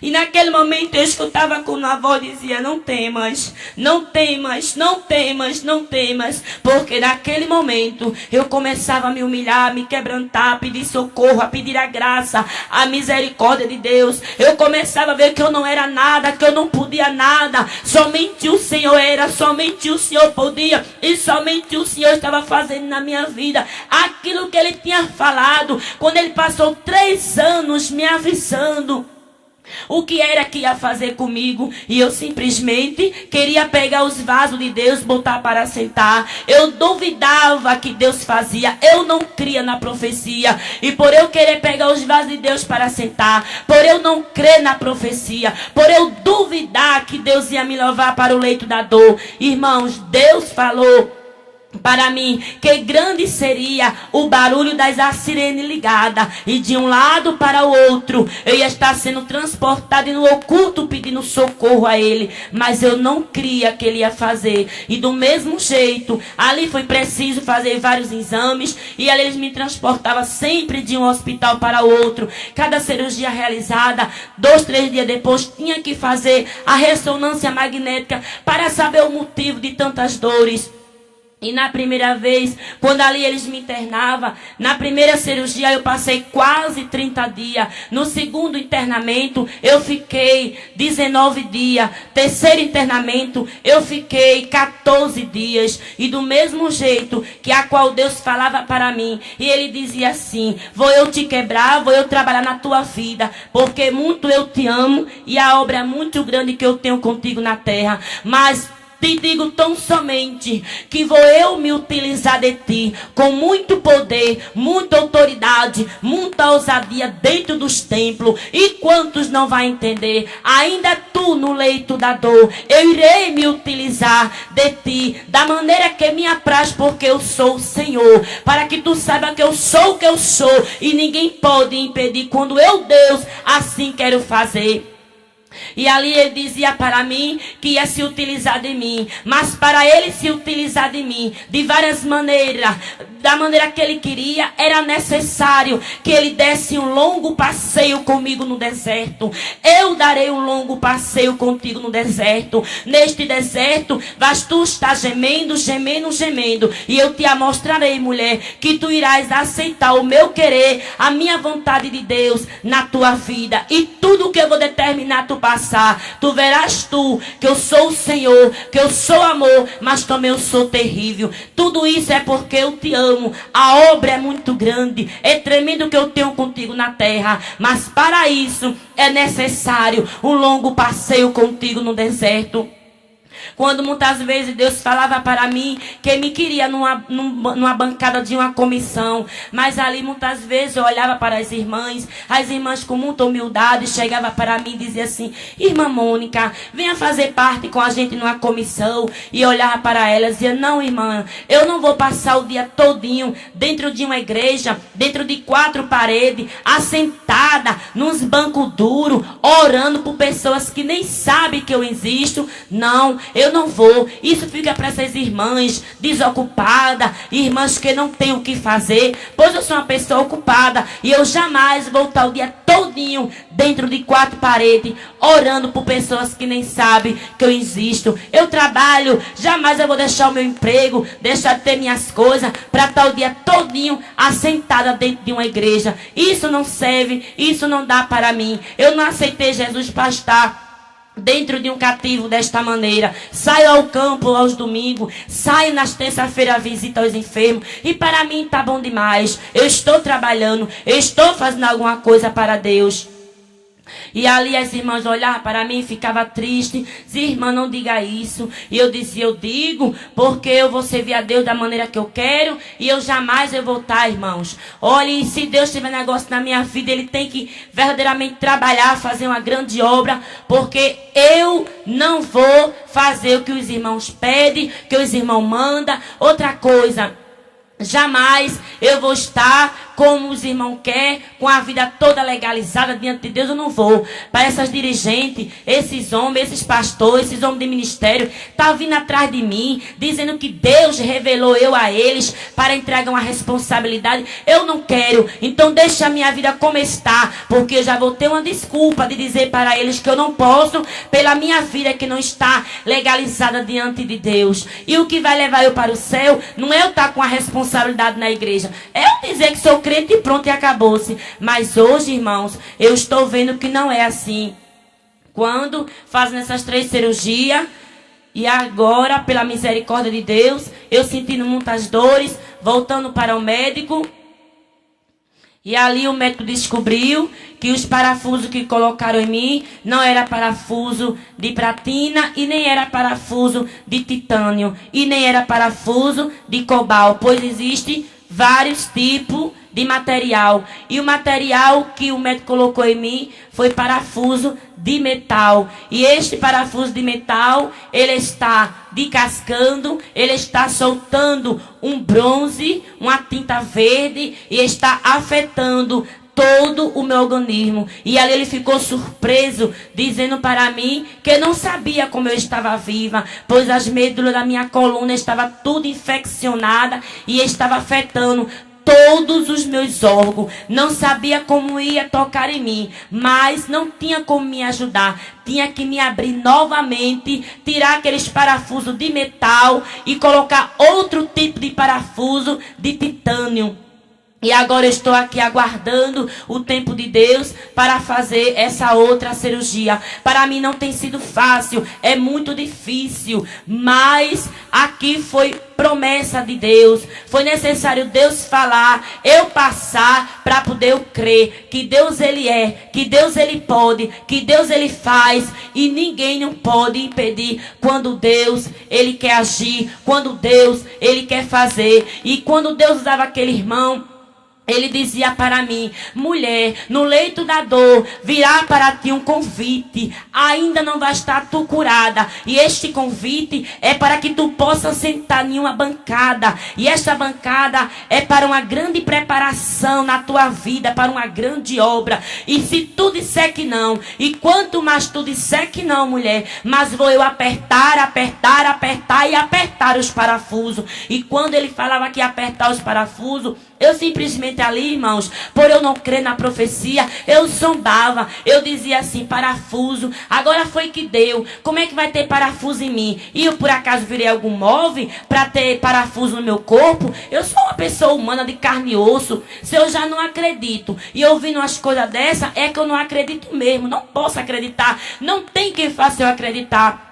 A: E naquele momento eu escutava como a voz dizia: não temas, não temas, não temas, não temas. Porque naquele momento eu começava a me humilhar, a me quebrantar, a pedir socorro, a pedir a graça, a misericórdia de Deus. Eu começava a ver que eu não era nada, que eu não podia nada. Somente o Senhor era, somente o Senhor podia, e somente o Senhor estava fazendo na minha vida aquilo que Ele tinha falado, quando Ele passou 3 anos me avisando o que era que ia fazer comigo. E eu simplesmente queria pegar os vasos de Deus, botar para sentar. Eu duvidava que Deus fazia, eu não cria na profecia. E por eu querer pegar os vasos de Deus para sentar, por eu não crer na profecia, por eu duvidar que Deus ia me levar para o leito da dor, irmãos, Deus falou para mim que grande seria o barulho das sirene ligada, e de um lado para o outro eu ia estar sendo transportado, e no oculto pedindo socorro a Ele. Mas eu não cria que Ele ia fazer. E do mesmo jeito, ali foi preciso fazer vários exames, e ali eles me transportavam sempre de um hospital para o outro. Cada cirurgia realizada, 2, 3 dias depois, tinha que fazer a ressonância magnética para saber o motivo de tantas dores. E na primeira vez, quando ali eles me internavam, na primeira cirurgia eu passei quase 30 dias. No segundo internamento eu fiquei 19 dias. Terceiro internamento eu fiquei 14 dias. E do mesmo jeito que a qual Deus falava para mim, e Ele dizia assim: vou eu te quebrar, vou eu trabalhar na tua vida, porque muito eu te amo, e a obra é muito grande que eu tenho contigo na terra. Mas te digo tão somente que vou eu me utilizar de ti com muito poder, muita autoridade, muita ousadia dentro dos templos. E quantos não vai entender? Ainda tu no leito da dor, eu irei me utilizar de ti da maneira que me apraz, porque eu sou o Senhor, para que tu saiba que eu sou o que eu sou, e ninguém pode impedir quando eu, Deus, assim quero fazer. E ali Ele dizia para mim que ia se utilizar de mim, mas para Ele se utilizar de mim de várias maneiras, da maneira que ele queria, era necessário que ele desse um longo passeio comigo no deserto. Eu darei um longo passeio contigo no deserto. Neste deserto, vais tu estar gemendo, gemendo, gemendo. E eu te mostrarei, mulher, que tu irás aceitar o meu querer, a minha vontade de Deus na tua vida. E tudo que eu vou determinar tu passar, tu verás tu que eu sou o Senhor, que eu sou amor, mas também eu sou terrível. Tudo isso é porque eu te amo. A obra é muito grande, é tremendo o que eu tenho contigo na terra, mas para isso é necessário um longo passeio contigo no deserto. Quando muitas vezes Deus falava para mim que me queria numa bancada de uma comissão, mas ali muitas vezes eu olhava para as irmãs com muita humildade chegavam para mim e diziam assim: irmã Mônica, venha fazer parte com a gente numa comissão. E eu olhava para elas e dizia: não, irmã, eu não vou passar o dia todinho dentro de uma igreja, dentro de 4 paredes, assentada nos bancos duros, orando por pessoas que nem sabem que eu existo. Não, eu não vou. Isso fica para essas irmãs desocupadas, irmãs que não têm o que fazer, pois eu sou uma pessoa ocupada e eu jamais vou estar o dia todinho dentro de 4 paredes, orando por pessoas que nem sabem que eu existo. Eu trabalho, jamais eu vou deixar o meu emprego, deixar de ter minhas coisas, para estar o dia todinho assentada dentro de uma igreja. Isso não serve, isso não dá para mim. Eu não aceitei Jesus para estar dentro de um cativo desta maneira. Saio ao campo aos domingos, saio nas terça-feiras, visita aos enfermos, e para mim tá bom demais. Eu estou trabalhando, eu estou fazendo alguma coisa para Deus. E ali as irmãs olhavam para mim e ficavam tristes. Dizia: irmã, não diga isso. E eu dizia: eu digo porque eu vou servir a Deus da maneira que eu quero, e eu jamais vou voltar, irmãos. Olhe, se Deus tiver negócio na minha vida, Ele tem que verdadeiramente trabalhar, fazer uma grande obra, porque eu não vou fazer o que os irmãos pedem, que os irmãos mandam. Outra coisa, jamais eu vou estar como os irmãos querem, com a vida toda legalizada diante de Deus. Eu não vou. Para essas dirigentes, esses homens, esses pastores, esses homens de ministério, tá vindo atrás de mim, dizendo que Deus revelou eu a eles para entregar uma responsabilidade. Eu não quero. Então deixa a minha vida como está, porque eu já vou ter uma desculpa de dizer para eles que eu não posso, pela minha vida que não está legalizada diante de Deus. E o que vai levar eu para o céu não é eu estar com a responsabilidade na igreja, é eu dizer que sou crente e pronto, e acabou-se. Mas hoje, irmãos, eu estou vendo que não é assim. Quando fazem essas 3 cirurgias, e agora, pela misericórdia de Deus, eu sentindo muitas dores, voltando para o médico, e ali o médico descobriu que os parafusos que colocaram em mim não era parafuso de platina e nem era parafuso de titânio e nem era parafuso de cobalto, pois existe vários tipos de material. E o material que o médico colocou em mim foi parafuso de metal. E este parafuso de metal, ele está descascando, ele está soltando um bronze, uma tinta verde, e está afetando todo o meu organismo. E ali ele ficou surpreso, dizendo para mim que não sabia como eu estava viva, pois as medúlaas da minha coluna estavam tudo infeccionada e estava afetando todos os meus órgãos. Não sabia como ia tocar em mim, mas não tinha como me ajudar. Tinha que me abrir novamente, tirar aqueles parafusos de metal e colocar outro tipo de parafuso de titânio. E agora eu estou aqui aguardando o tempo de Deus para fazer essa outra cirurgia. Para mim não tem sido fácil, é muito difícil, mas aqui foi promessa de Deus. Foi necessário Deus falar, eu passar para poder eu crer que Deus ele é, que Deus ele pode, que Deus ele faz, e ninguém não pode impedir quando Deus ele quer agir, quando Deus ele quer fazer. E quando Deus usava aquele irmão Ele dizia para mim: mulher, no leito da dor virá para ti um convite. Ainda não vai estar tu curada. E este convite é para que tu possa sentar em uma bancada. E esta bancada é para uma grande preparação na tua vida, para uma grande obra. E se tu disser que não, e quanto mais tu disser que não, mulher, mas vou eu apertar, apertar, apertar e apertar os parafusos. E quando ele falava que ia apertar os parafusos, eu simplesmente ali, irmãos, por eu não crer na profecia, eu zombava. Eu dizia assim: parafuso, agora foi que deu. Como é que vai ter parafuso em mim? E eu por acaso virei algum móvel para ter parafuso no meu corpo? Eu sou uma pessoa humana de carne e osso. Se eu já não acredito e ouvindo umas coisas dessa, é que eu não acredito mesmo. Não posso acreditar. Não tem quem faça eu acreditar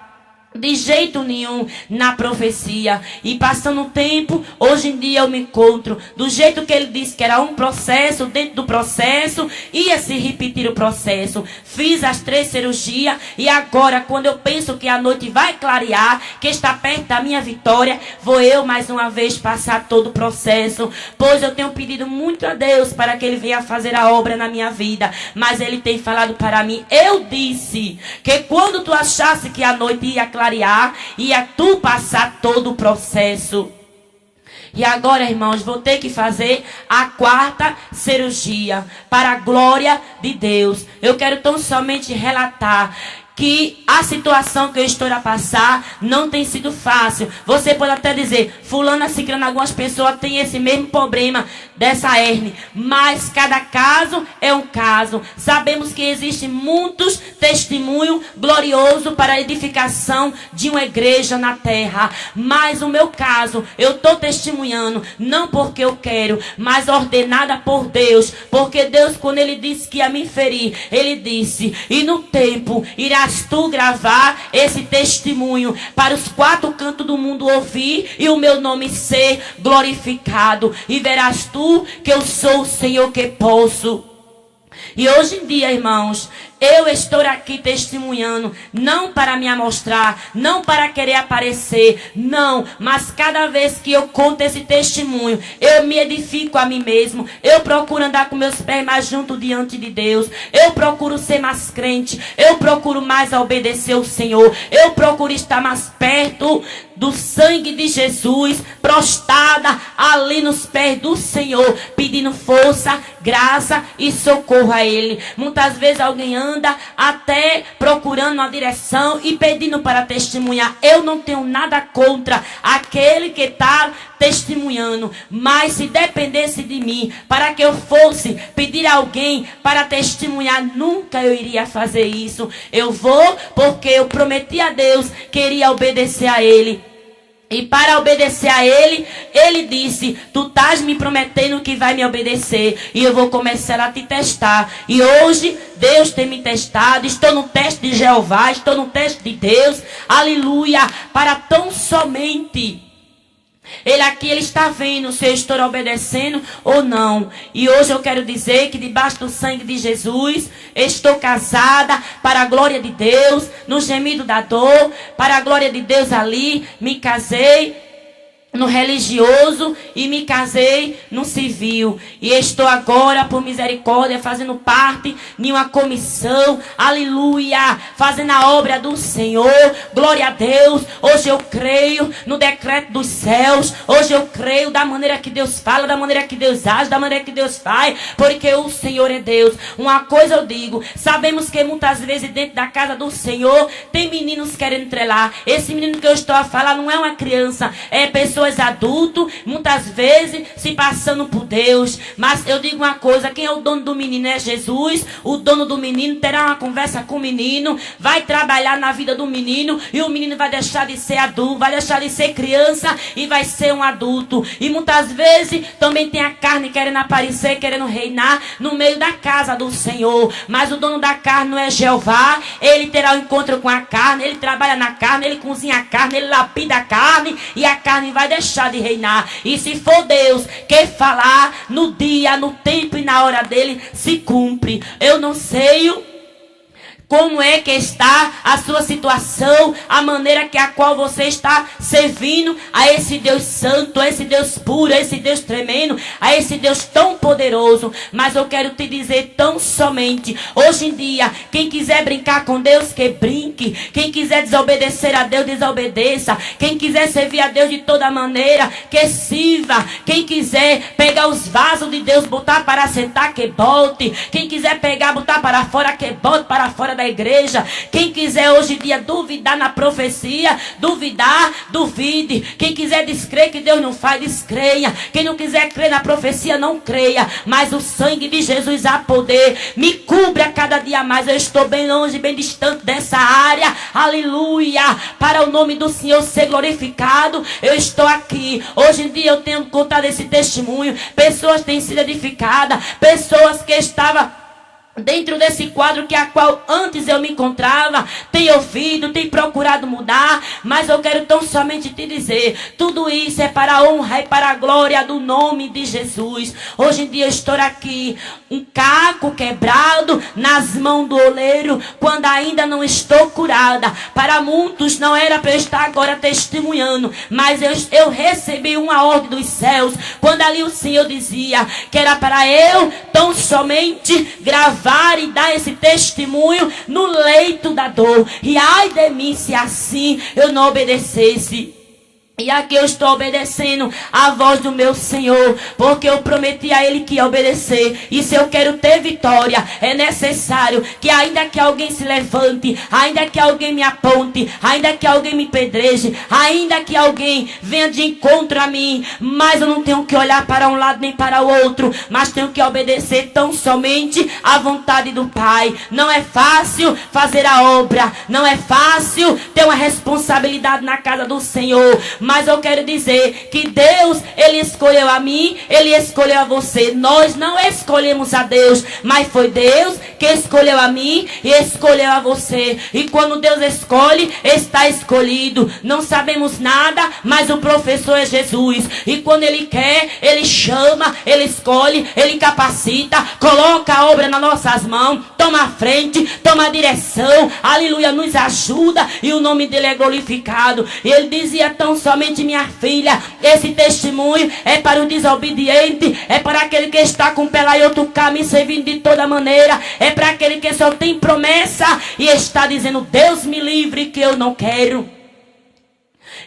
A: de jeito nenhum na profecia. E passando o tempo, hoje em dia eu me encontro do jeito que ele disse que era um processo. Dentro do processo ia se repetir o processo. Fiz as 3 cirurgias e agora, quando eu penso que a noite vai clarear, que está perto da minha vitória, vou eu mais uma vez passar todo o processo, pois eu tenho pedido muito a Deus para que ele venha fazer a obra na minha vida. Mas ele tem falado para mim: eu disse que quando tu achasse que a noite ia clarear, ia tu passar todo o processo. E agora, irmãos, vou ter que fazer a 4ª cirurgia para a glória de Deus. Eu quero tão somente relatar que a situação que eu estou a passar não tem sido fácil. Você pode até dizer: fulana, ciclana, algumas pessoas têm esse mesmo problema dessa hérnia, mas cada caso é um caso. Sabemos que existem muitos testemunhos gloriosos para a edificação de uma igreja na terra, mas o meu caso, eu estou testemunhando não porque eu quero, mas ordenada por Deus, porque Deus, quando ele disse que ia me ferir, ele disse: e no tempo irás tu gravar esse testemunho para os 4 cantos do mundo ouvir e o meu nome ser glorificado, e verás tu que eu sou o Senhor que posso. E hoje em dia, irmãos, eu estou aqui testemunhando, não para me amostrar, não para querer aparecer, não, mas cada vez que eu conto esse testemunho, eu me edifico a mim mesmo, eu procuro andar com meus pés mais junto diante de Deus, eu procuro ser mais crente, eu procuro mais obedecer o Senhor, eu procuro estar mais perto do sangue de Jesus, prostrada ali nos pés do Senhor, pedindo força, graça e socorro a Ele. Muitas vezes alguém anda até procurando uma direção e pedindo para testemunhar. Eu não tenho nada contra aquele que está testemunhando, mas se dependesse de mim para que eu fosse pedir a alguém para testemunhar, nunca eu iria fazer isso. Eu vou porque eu prometi a Deus que iria obedecer a Ele. E para obedecer a Ele, Ele disse: tu estás me prometendo que vai me obedecer, e eu vou começar a te testar. E hoje Deus tem me testado. Estou no teste de Jeová, estou no teste de Deus, aleluia, para tão somente Ele está vendo se eu estou obedecendo ou não. E hoje eu quero dizer que debaixo do sangue de Jesus, estou casada para a glória de Deus, no gemido da dor, para a glória de Deus ali, me casei no religioso e me casei no civil. E estou agora, por misericórdia, fazendo parte de uma comissão, aleluia, fazendo a obra do Senhor, glória a Deus. Hoje eu creio no decreto dos céus, hoje eu creio da maneira que Deus fala, da maneira que Deus age, da maneira que Deus faz, porque o Senhor é Deus. Uma coisa eu digo, sabemos que muitas vezes dentro da casa do Senhor tem meninos querendo entrelar. Esse menino que eu estou a falar não é uma criança, é pessoas adultos, muitas vezes se passando por Deus. Mas eu digo uma coisa: quem é o dono do menino é Jesus. O dono do menino terá uma conversa com o menino, vai trabalhar na vida do menino, e o menino vai deixar de ser adulto, vai deixar de ser criança e vai ser um adulto. E muitas vezes também tem a carne querendo aparecer, querendo reinar no meio da casa do Senhor. Mas o dono da carne não é Jeová. Ele terá um encontro com a carne, ele trabalha na carne, ele cozinha a carne, ele lapida a carne, e a carne vai deixar de reinar. E se for Deus que falar, no dia, no tempo e na hora dele se cumpre. Eu não sei Como é que está a sua situação, a maneira que a qual você está servindo a esse Deus santo, a esse Deus puro, a esse Deus tremendo, a esse Deus tão poderoso. Mas eu quero te dizer tão somente, hoje em dia, quem quiser brincar com Deus, que brinque. Quem quiser desobedecer a Deus, desobedeça. Quem quiser servir a Deus de toda maneira, que sirva. Quem quiser pegar os vasos de Deus, botar para sentar, que bote. Quem quiser pegar, botar para fora, que bote para fora da igreja. Quem quiser hoje em dia duvidar na profecia, duvidar, duvide. Quem quiser descrer que Deus não faz, descreia. Quem não quiser crer na profecia, não creia. Mas o sangue de Jesus há poder. Me cubre a cada dia mais. Eu estou bem longe, bem distante dessa área. Aleluia. Para o nome do Senhor ser glorificado, eu estou aqui. Hoje em dia eu tenho contado esse testemunho. Pessoas têm sido edificadas. Pessoas que estavam dentro desse quadro que a qual antes eu me encontrava, tem ouvido, tem procurado mudar, mas eu quero tão somente te dizer, tudo isso é para a honra e para a glória do nome de Jesus. Hoje em dia eu estou aqui, um caco quebrado nas mãos do oleiro, quando ainda não estou curada. Para muitos não era para eu estar agora testemunhando, mas eu recebi uma ordem dos céus, quando ali o Senhor dizia que era para eu tão somente gravar e dar esse testemunho no leito da dor. E ai de mim se assim eu não obedecesse. E aqui eu estou obedecendo a voz do meu Senhor, porque eu prometi a Ele que ia obedecer. E se eu quero ter vitória, é necessário que ainda que alguém se levante, ainda que alguém me aponte, ainda que alguém me pedreje, ainda que alguém venha de encontro a mim, mas eu não tenho que olhar para um lado nem para o outro, mas tenho que obedecer tão somente à vontade do Pai. Não é fácil fazer a obra, não é fácil ter uma responsabilidade na casa do Senhor, mas eu quero dizer que Deus, Ele escolheu a mim, Ele escolheu a você. Nós não escolhemos a Deus, mas foi Deus que escolheu a mim e escolheu a você. E quando Deus escolhe, está escolhido. Não sabemos nada, mas o professor é Jesus. E quando Ele quer, Ele chama, Ele escolhe, Ele capacita, coloca a obra nas nossas mãos, toma a frente, toma a direção, aleluia, nos ajuda e o nome dele é glorificado. E Ele dizia tão somente, minha filha, esse testemunho é para o desobediente, é para aquele que está com o pé lá e outro caminho, servindo de toda maneira, é para aquele que só tem promessa e está dizendo, Deus me livre que eu não quero.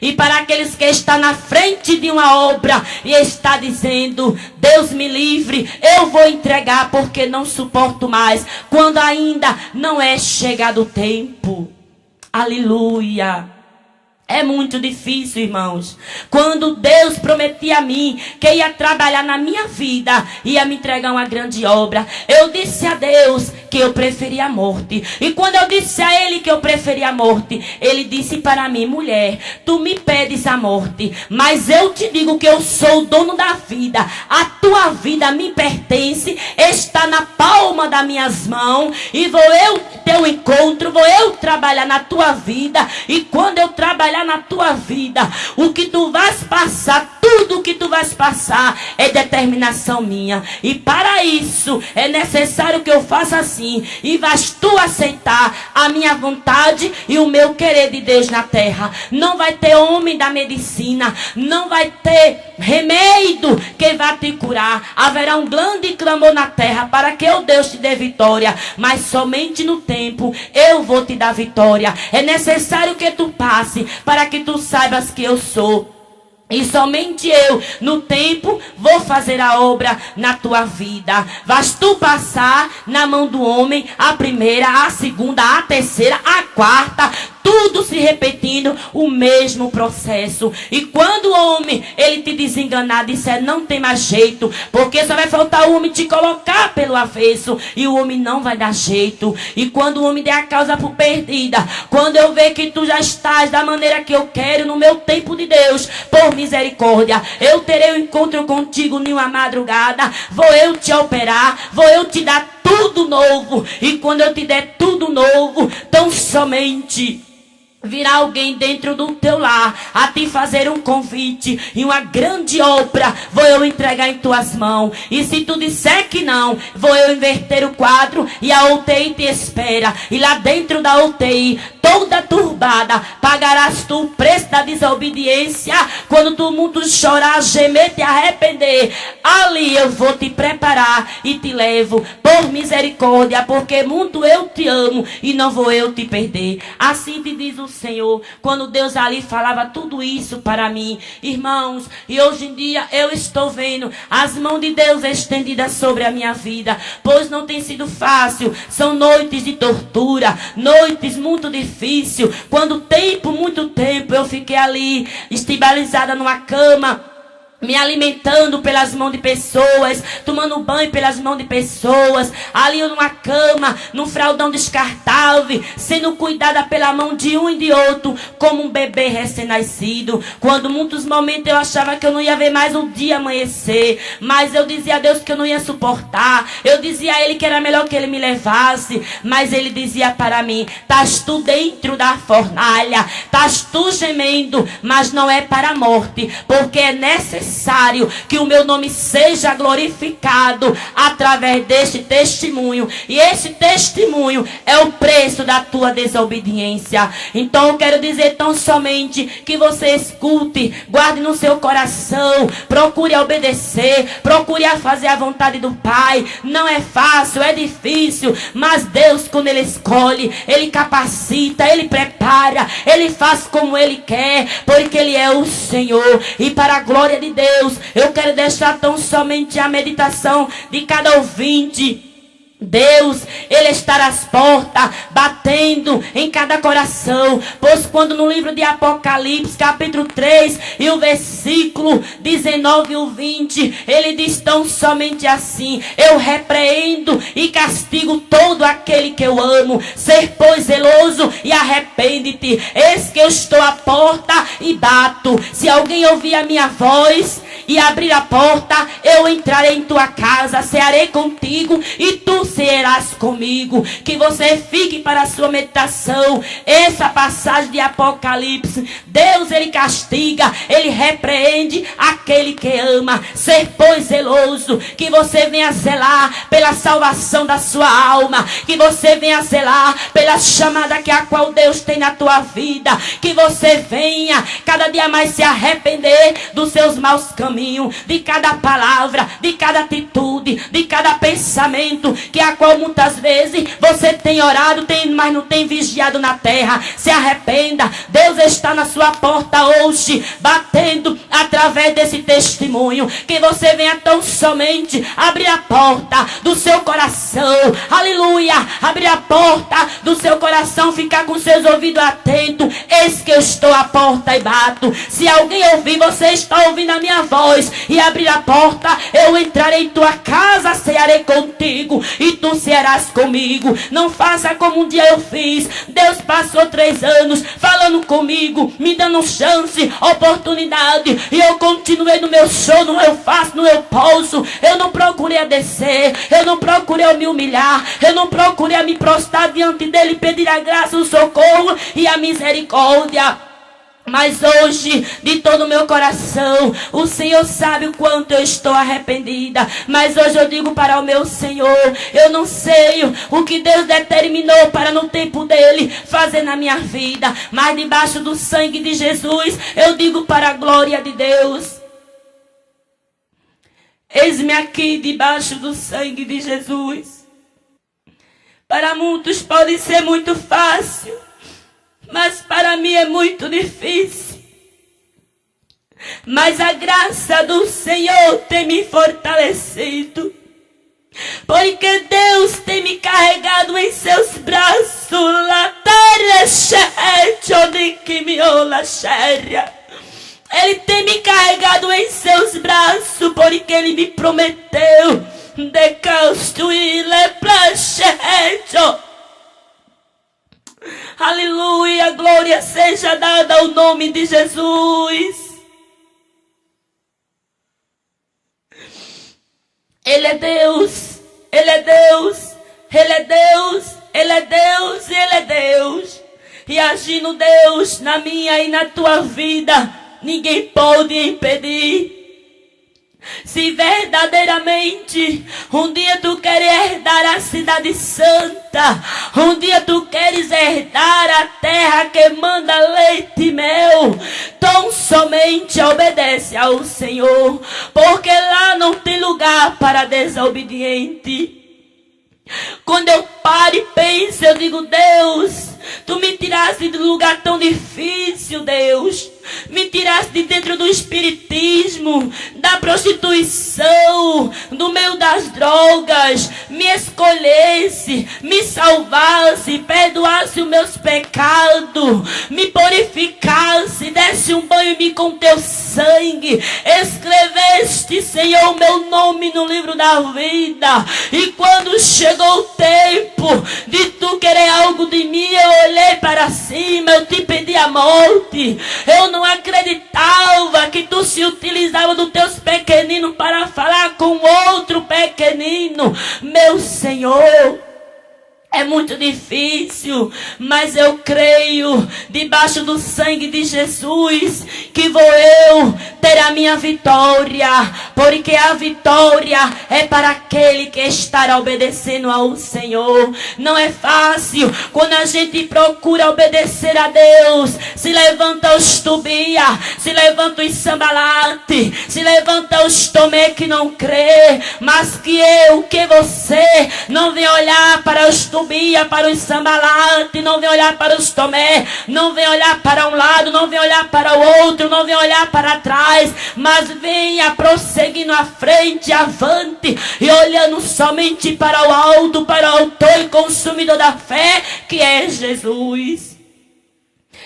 A: E para aqueles que estão na frente de uma obra e está dizendo, Deus me livre, eu vou entregar porque não suporto mais, quando ainda não é chegado o tempo. Aleluia. É muito difícil, irmãos. Quando Deus prometia a mim que ia trabalhar na minha vida, ia me entregar uma grande obra, eu disse a Deus que eu preferia a morte. E quando eu disse a Ele que eu preferia a morte, Ele disse para mim, mulher, tu me pedes a morte, mas eu te digo que eu sou o dono da vida. A tua vida me pertence, está na palma das minhas mãos, e vou eu ter um encontro, vou eu trabalhar na tua vida. E quando eu trabalhar na tua vida, o que tu vais passar, tudo o que tu vais passar é determinação minha. E para isso é necessário que eu faça assim, e vais tu aceitar a minha vontade e o meu querer de Deus na terra. Não vai ter homem da medicina, não vai ter remédio que vai te curar. Haverá um grande clamor na terra para que o Deus te dê vitória, mas somente no tempo eu vou te dar vitória. É necessário que tu passe para que tu saibas que eu sou. E somente eu, no tempo, vou fazer a obra na tua vida. Vais tu passar na mão do homem a primeira, a segunda, a terceira, a quarta, tudo se repetindo, o mesmo processo. E quando o homem, ele te desenganar, disser não tem mais jeito, porque só vai faltar o homem te colocar pelo avesso, e o homem não vai dar jeito. E quando o homem der a causa por perdida, quando eu ver que tu já estás da maneira que eu quero, no meu tempo de Deus, por misericórdia, eu terei um encontro contigo em uma madrugada, vou eu te operar, vou eu te dar tudo novo. E quando eu te der tudo novo, tão somente virá alguém dentro do teu lar a te fazer um convite e uma grande obra vou eu entregar em tuas mãos. E se tu disser que não, vou eu inverter o quadro e a UTI te espera. E lá dentro da UTI, toda turbada, pagarás tu o preço da desobediência. Quando todo mundo chorar, gemer, te arrepender, ali eu vou te preparar e te levo por misericórdia, porque muito eu te amo e não vou eu te perder. Assim te diz o Senhor. Quando Deus ali falava tudo isso para mim, irmãos, e hoje em dia eu estou vendo as mãos de Deus estendidas sobre a minha vida, pois não tem sido fácil. São noites de tortura, noites muito difíceis. Quando muito tempo eu fiquei ali estabilizada numa cama, me alimentando pelas mãos de pessoas, tomando banho pelas mãos de pessoas, ali numa cama, num fraldão descartável, sendo cuidada pela mão de um e de outro, como um bebê recém-nascido. Quando muitos momentos eu achava que eu não ia ver mais o dia amanhecer, mas eu dizia a Deus que eu não ia suportar. Eu dizia a Ele que era melhor que Ele me levasse, mas Ele dizia para mim: estás tu dentro da fornalha, estás tu gemendo, mas não é para a morte, porque é necessário que o meu nome seja glorificado através deste testemunho. E esse testemunho é o preço da tua desobediência. Então eu quero dizer tão somente que você escute, guarde no seu coração, procure obedecer, procure a fazer a vontade do Pai. Não é fácil, é difícil, mas Deus, quando Ele escolhe, Ele capacita, Ele prepara, Ele faz como Ele quer, porque Ele é o Senhor. E para a glória de Deus, eu quero deixar tão somente a meditação de cada ouvinte. Deus, Ele está às portas, batendo em cada coração. Pois quando no livro de Apocalipse, capítulo 3, e o versículo 19 e o 20, Ele diz tão somente assim: eu repreendo e castigo todo aquele que eu amo. Ser, pois, zeloso e arrepende-te. Eis que eu estou à porta e bato. Se alguém ouvir a minha voz e abrir a porta, eu entrarei em tua casa, cearei contigo e tu serás comigo. Que você fique para a sua meditação essa passagem de Apocalipse. Deus, Ele castiga, Ele repreende aquele que ama. Ser, pois, zeloso. Que você venha zelar pela salvação da sua alma, que você venha zelar pela chamada que a qual Deus tem na tua vida, que você venha cada dia mais se arrepender dos seus maus caminhos, de cada palavra, de cada atitude, de cada pensamento, que a qual muitas vezes você tem orado, mas não tem vigiado na terra. Se arrependa. Deus está na sua porta hoje, batendo através desse testemunho. Que você venha tão somente abrir a porta do seu coração, aleluia, abrir a porta do seu coração, ficar com seus ouvidos atentos. Eis que eu estou à porta e bato. Se alguém ouvir, você está ouvindo a minha voz, e abrir a porta, eu entrarei em tua casa, cearei contigo e tu cearás comigo. Não faça como um dia eu fiz. Deus passou 3 anos falando comigo, me dando chance, oportunidade, e eu continuei no meu show, no meu faço, no meu pouso. Eu não procurei a descer, eu não procurei a me humilhar, eu não procurei a me prostrar diante dele, pedir a graça, o socorro e a misericórdia. Mas hoje, de todo o meu coração, o Senhor sabe o quanto eu estou arrependida. Mas hoje eu digo para o meu Senhor: eu não sei o que Deus determinou para no tempo dele fazer na minha vida, mas debaixo do sangue de Jesus, eu digo para a glória de Deus: eis-me aqui debaixo do sangue de Jesus. Para muitos pode ser muito fácil, mas para mim é muito difícil. Mas a graça do Senhor tem me fortalecido, porque Deus tem me carregado em seus braços. Ele tem me carregado em seus braços, porque Ele me prometeu: aleluia, glória seja dada ao nome de Jesus. Ele é Deus, Ele é Deus, Ele é Deus, Ele é Deus, Ele é Deus. e agindo, Deus, na minha e na tua vida, ninguém pode impedir. Se verdadeiramente um dia tu queres herdar a cidade santa, um dia tu queres herdar a terra que manda leite e mel, tão somente obedece ao Senhor, porque lá não tem lugar para desobediente. Quando eu paro e penso, eu digo: Deus, tu me tiraste de um lugar tão difícil, Deus. Me tiraste de dentro do espiritismo, da prostituição, do meio das drogas. Me escolhesse, me salvasse, perdoasse os meus pecados, me purificasse, desse um banho em mim com teu sangue. Escreveste, Senhor, o meu nome no livro da vida. E quando chegou o tempo de tu querer algo de mim, eu olhei para cima, eu te pedi a morte. Eu não acreditava que tu se utilizava dos teus pequeninos para falar com outro pequenino. Meu Senhor, é muito difícil, mas eu creio, debaixo do sangue de Jesus, que vou eu ter a minha vitória, porque a vitória é para aquele que está obedecendo ao Senhor. Não é fácil quando a gente procura obedecer a Deus. Se levanta os Tobia, se levanta os Sambalate, se levanta os Tomé que não crê, mas que eu, que você não vem olhar para os Tobia, para os Sambalate, não vem olhar para os Tomé, não vem olhar para um lado, não vem olhar para o outro, não vem olhar para trás, mas venha prosseguindo à frente, avante, e olhando somente para o alto, para o autor e consumidor da fé, que é Jesus.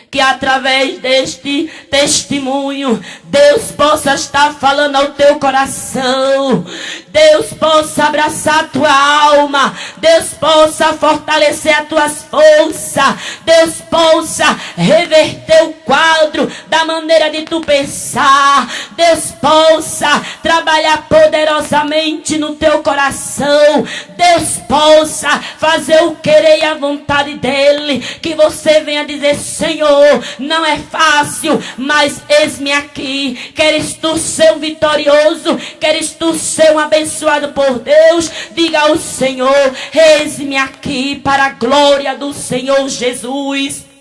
A: Que através deste testemunho, Deus possa estar falando ao teu coração. Deus possa abraçar a tua alma. Deus possa fortalecer as tuas forças. Deus possa reverter o quadro da maneira de tu pensar. Deus possa trabalhar poderosamente no teu coração. Deus possa fazer o querer e a vontade dele. Que você venha dizer: Senhor, não é fácil, mas eis-me aqui. Queres tu ser um vitorioso? Queres tu ser um abençoado por Deus? Diga ao Senhor: eis-me aqui, para a glória do Senhor Jesus.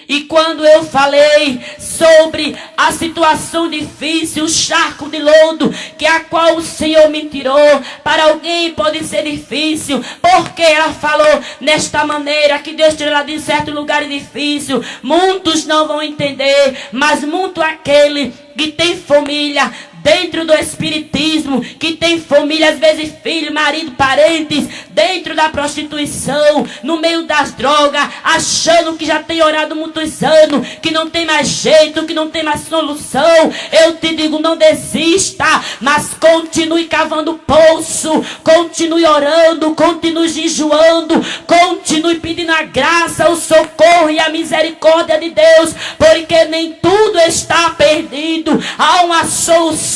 A: E quando eu falei sobre a situação difícil, o charco de lodo, que a qual o Senhor me tirou, para alguém pode ser difícil, porque ela falou nesta maneira, que Deus tirou ela de certo lugar difícil. Muitos não vão entender, mas muito aquele que tem família dentro do espiritismo, que tem família, às vezes filho, marido, parentes, dentro da prostituição, no meio das drogas, achando que já tem orado muitos anos, que não tem mais jeito, que não tem mais solução. Eu te digo: não desista, mas continue cavando poço, continue orando, continue jejuando, continue pedindo a graça, o socorro e a misericórdia de Deus, porque nem tudo está perdido. Há uma solução,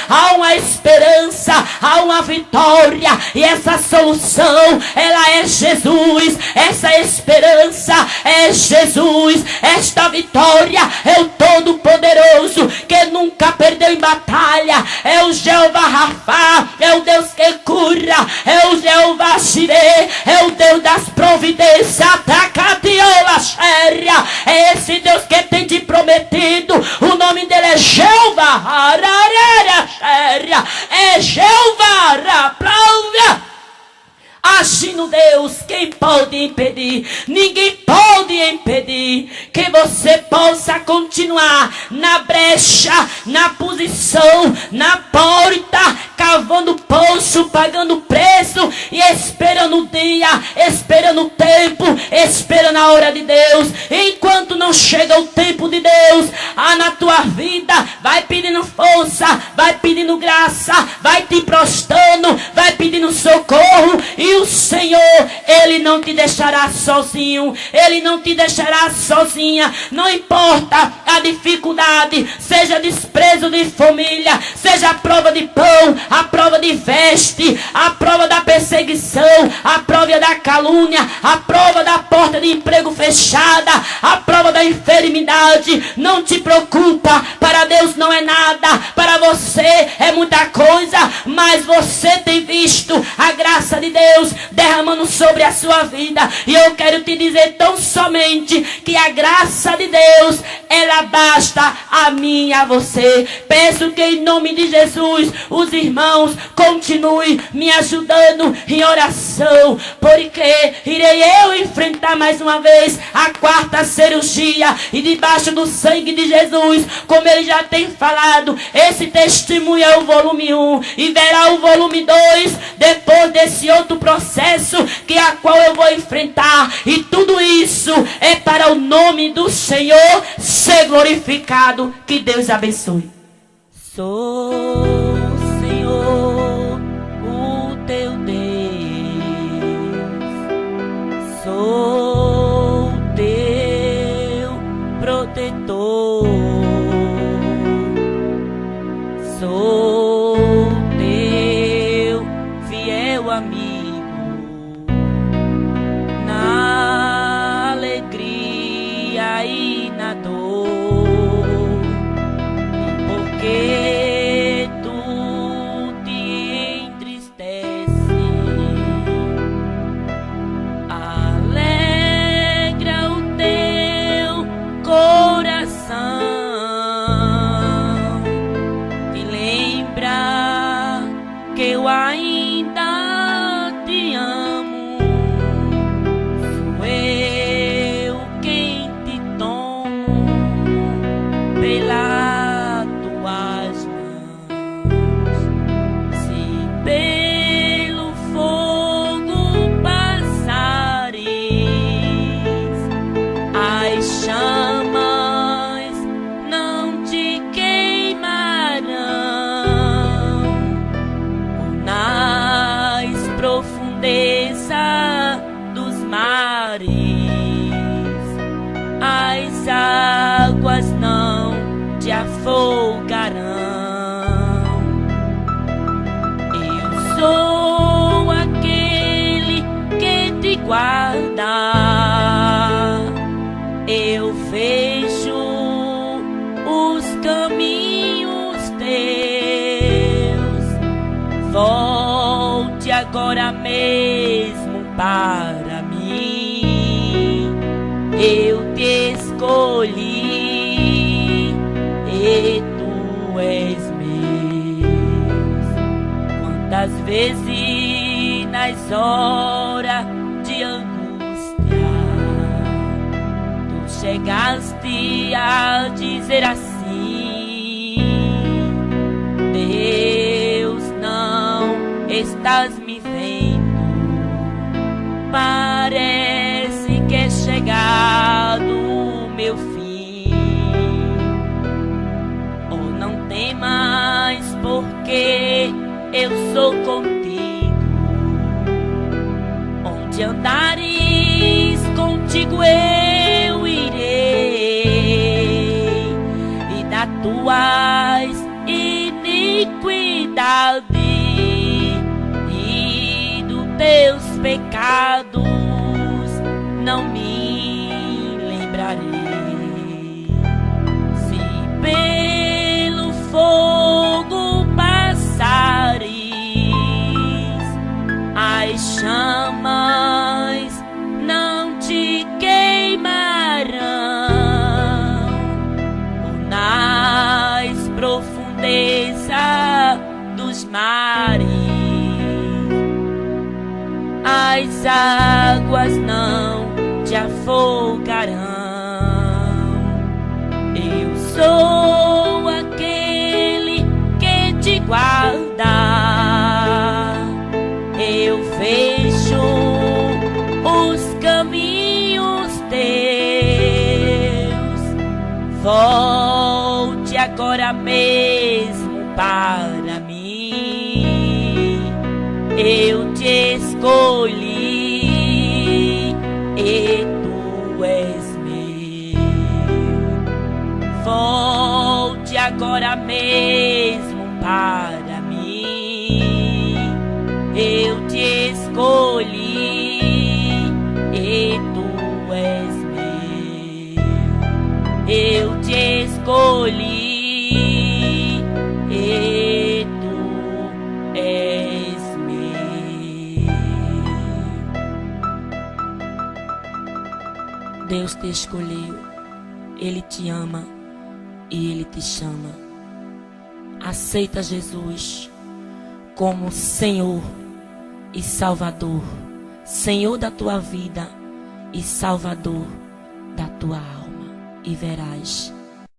A: há uma esperança, há uma vitória, e essa solução, ela é Jesus. Essa esperança é Jesus. Esta vitória é o Todo-Poderoso, que nunca perdeu em batalha. É o Jeová Rafá, é o Deus que cura, é o Jeová Jireh, é o Deus das providências. É esse Deus que tem te prometido. O nome dele é Jeová. É Jeová. Agindo Deus, quem pode impedir? Ninguém pode impedir que você possa continuar na brecha, na posição, na porta, cavando poço, pagando preço e esperando o dia, esperando o tempo, esperando a hora de Deus. Enquanto não chega o tempo de Deus na tua vida, vai pedindo força, vai pedindo graça, vai te prostrando, vai pedindo socorro, e o Senhor, Ele não te deixará sozinho, Ele não te deixará sozinha. Não importa a dificuldade, seja desprezo de família, seja prova de pão, a prova de veste, a prova da perseguição, a prova da calúnia, a prova da porta de emprego fechada, a prova da enfermidade. Não te preocupa, para Deus não é nada, para você é muita coisa, mas você tem visto a graça de Deus derramando sobre a sua vida. E eu quero te dizer tão somente que a graça de Deus, ela basta a mim e a você. Peço que em nome de Jesus os irmãos continuem me ajudando em oração, porque irei eu enfrentar mais uma vez a 4ª cirurgia, e debaixo do sangue de Jesus, como ele já tem falado, esse testemunho é o volume 1, e verá o volume 2 depois desse outro processo que a qual eu vou enfrentar. E tudo isso é para o nome do Senhor ser glorificado. Que Deus abençoe. Sou, Senhor, o teu Deus, sou teu protetor, sou teu fiel amigo, na alegria e na dor, porque tu te entristece, alegra o teu coração, te lembra que eu ainda te amo, sou eu quem te tomo pelas tuas mãos. Se pelo fogo passares, as chamas não te queimarão, nas profundezas dos mares, as águas não te afogarão. Eu sou aquele que te guarda, eu vejo os caminhos teus. Volte agora mesmo para mim, eu te escolhi e tu és meu. Quantas vezes nas horas de angústia tu chegaste a dizer assim: Deus, não estás me vendo, parece que é chegado o meu fim. Oh, não temas, porque eu sou contigo. Onde andares, contigo eu irei, e das tuas iniquidades e dos teus pecados não me lembrarei. Se pelo fogo passares, as chamas não te queimarão, nas profundezas dos mares, as águas não te afogarão. Eu sou aquele que te guarda, eu vejo os caminhos teus. Volte agora mesmo para mim, eu te escolhi e tu és meu. Volte agora mesmo para mim, Eu te escolhi e tu és meu. Eu te escolhi e tu és meu. Deus te escolheu, Ele te ama e Ele te chama. Aceita Jesus como Senhor e Salvador, Senhor da tua vida e Salvador da tua alma, e verás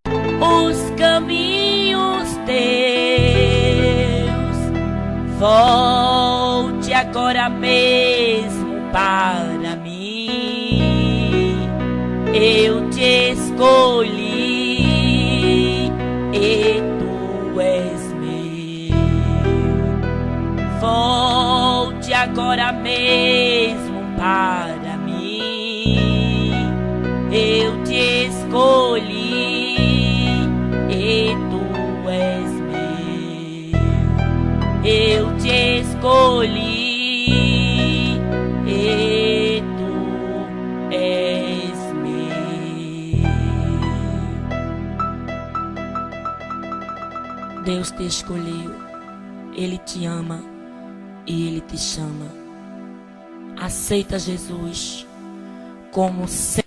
A: os caminhos teus. Volte agora mesmo para mim. Eu te escolhi e tu és meu. Volte agora mesmo para mim. Eu te escolhi e tu és meu. Eu te escolhi e tu és meu. Deus te escolheu, Ele te ama e Ele te chama. Aceita Jesus como Senhor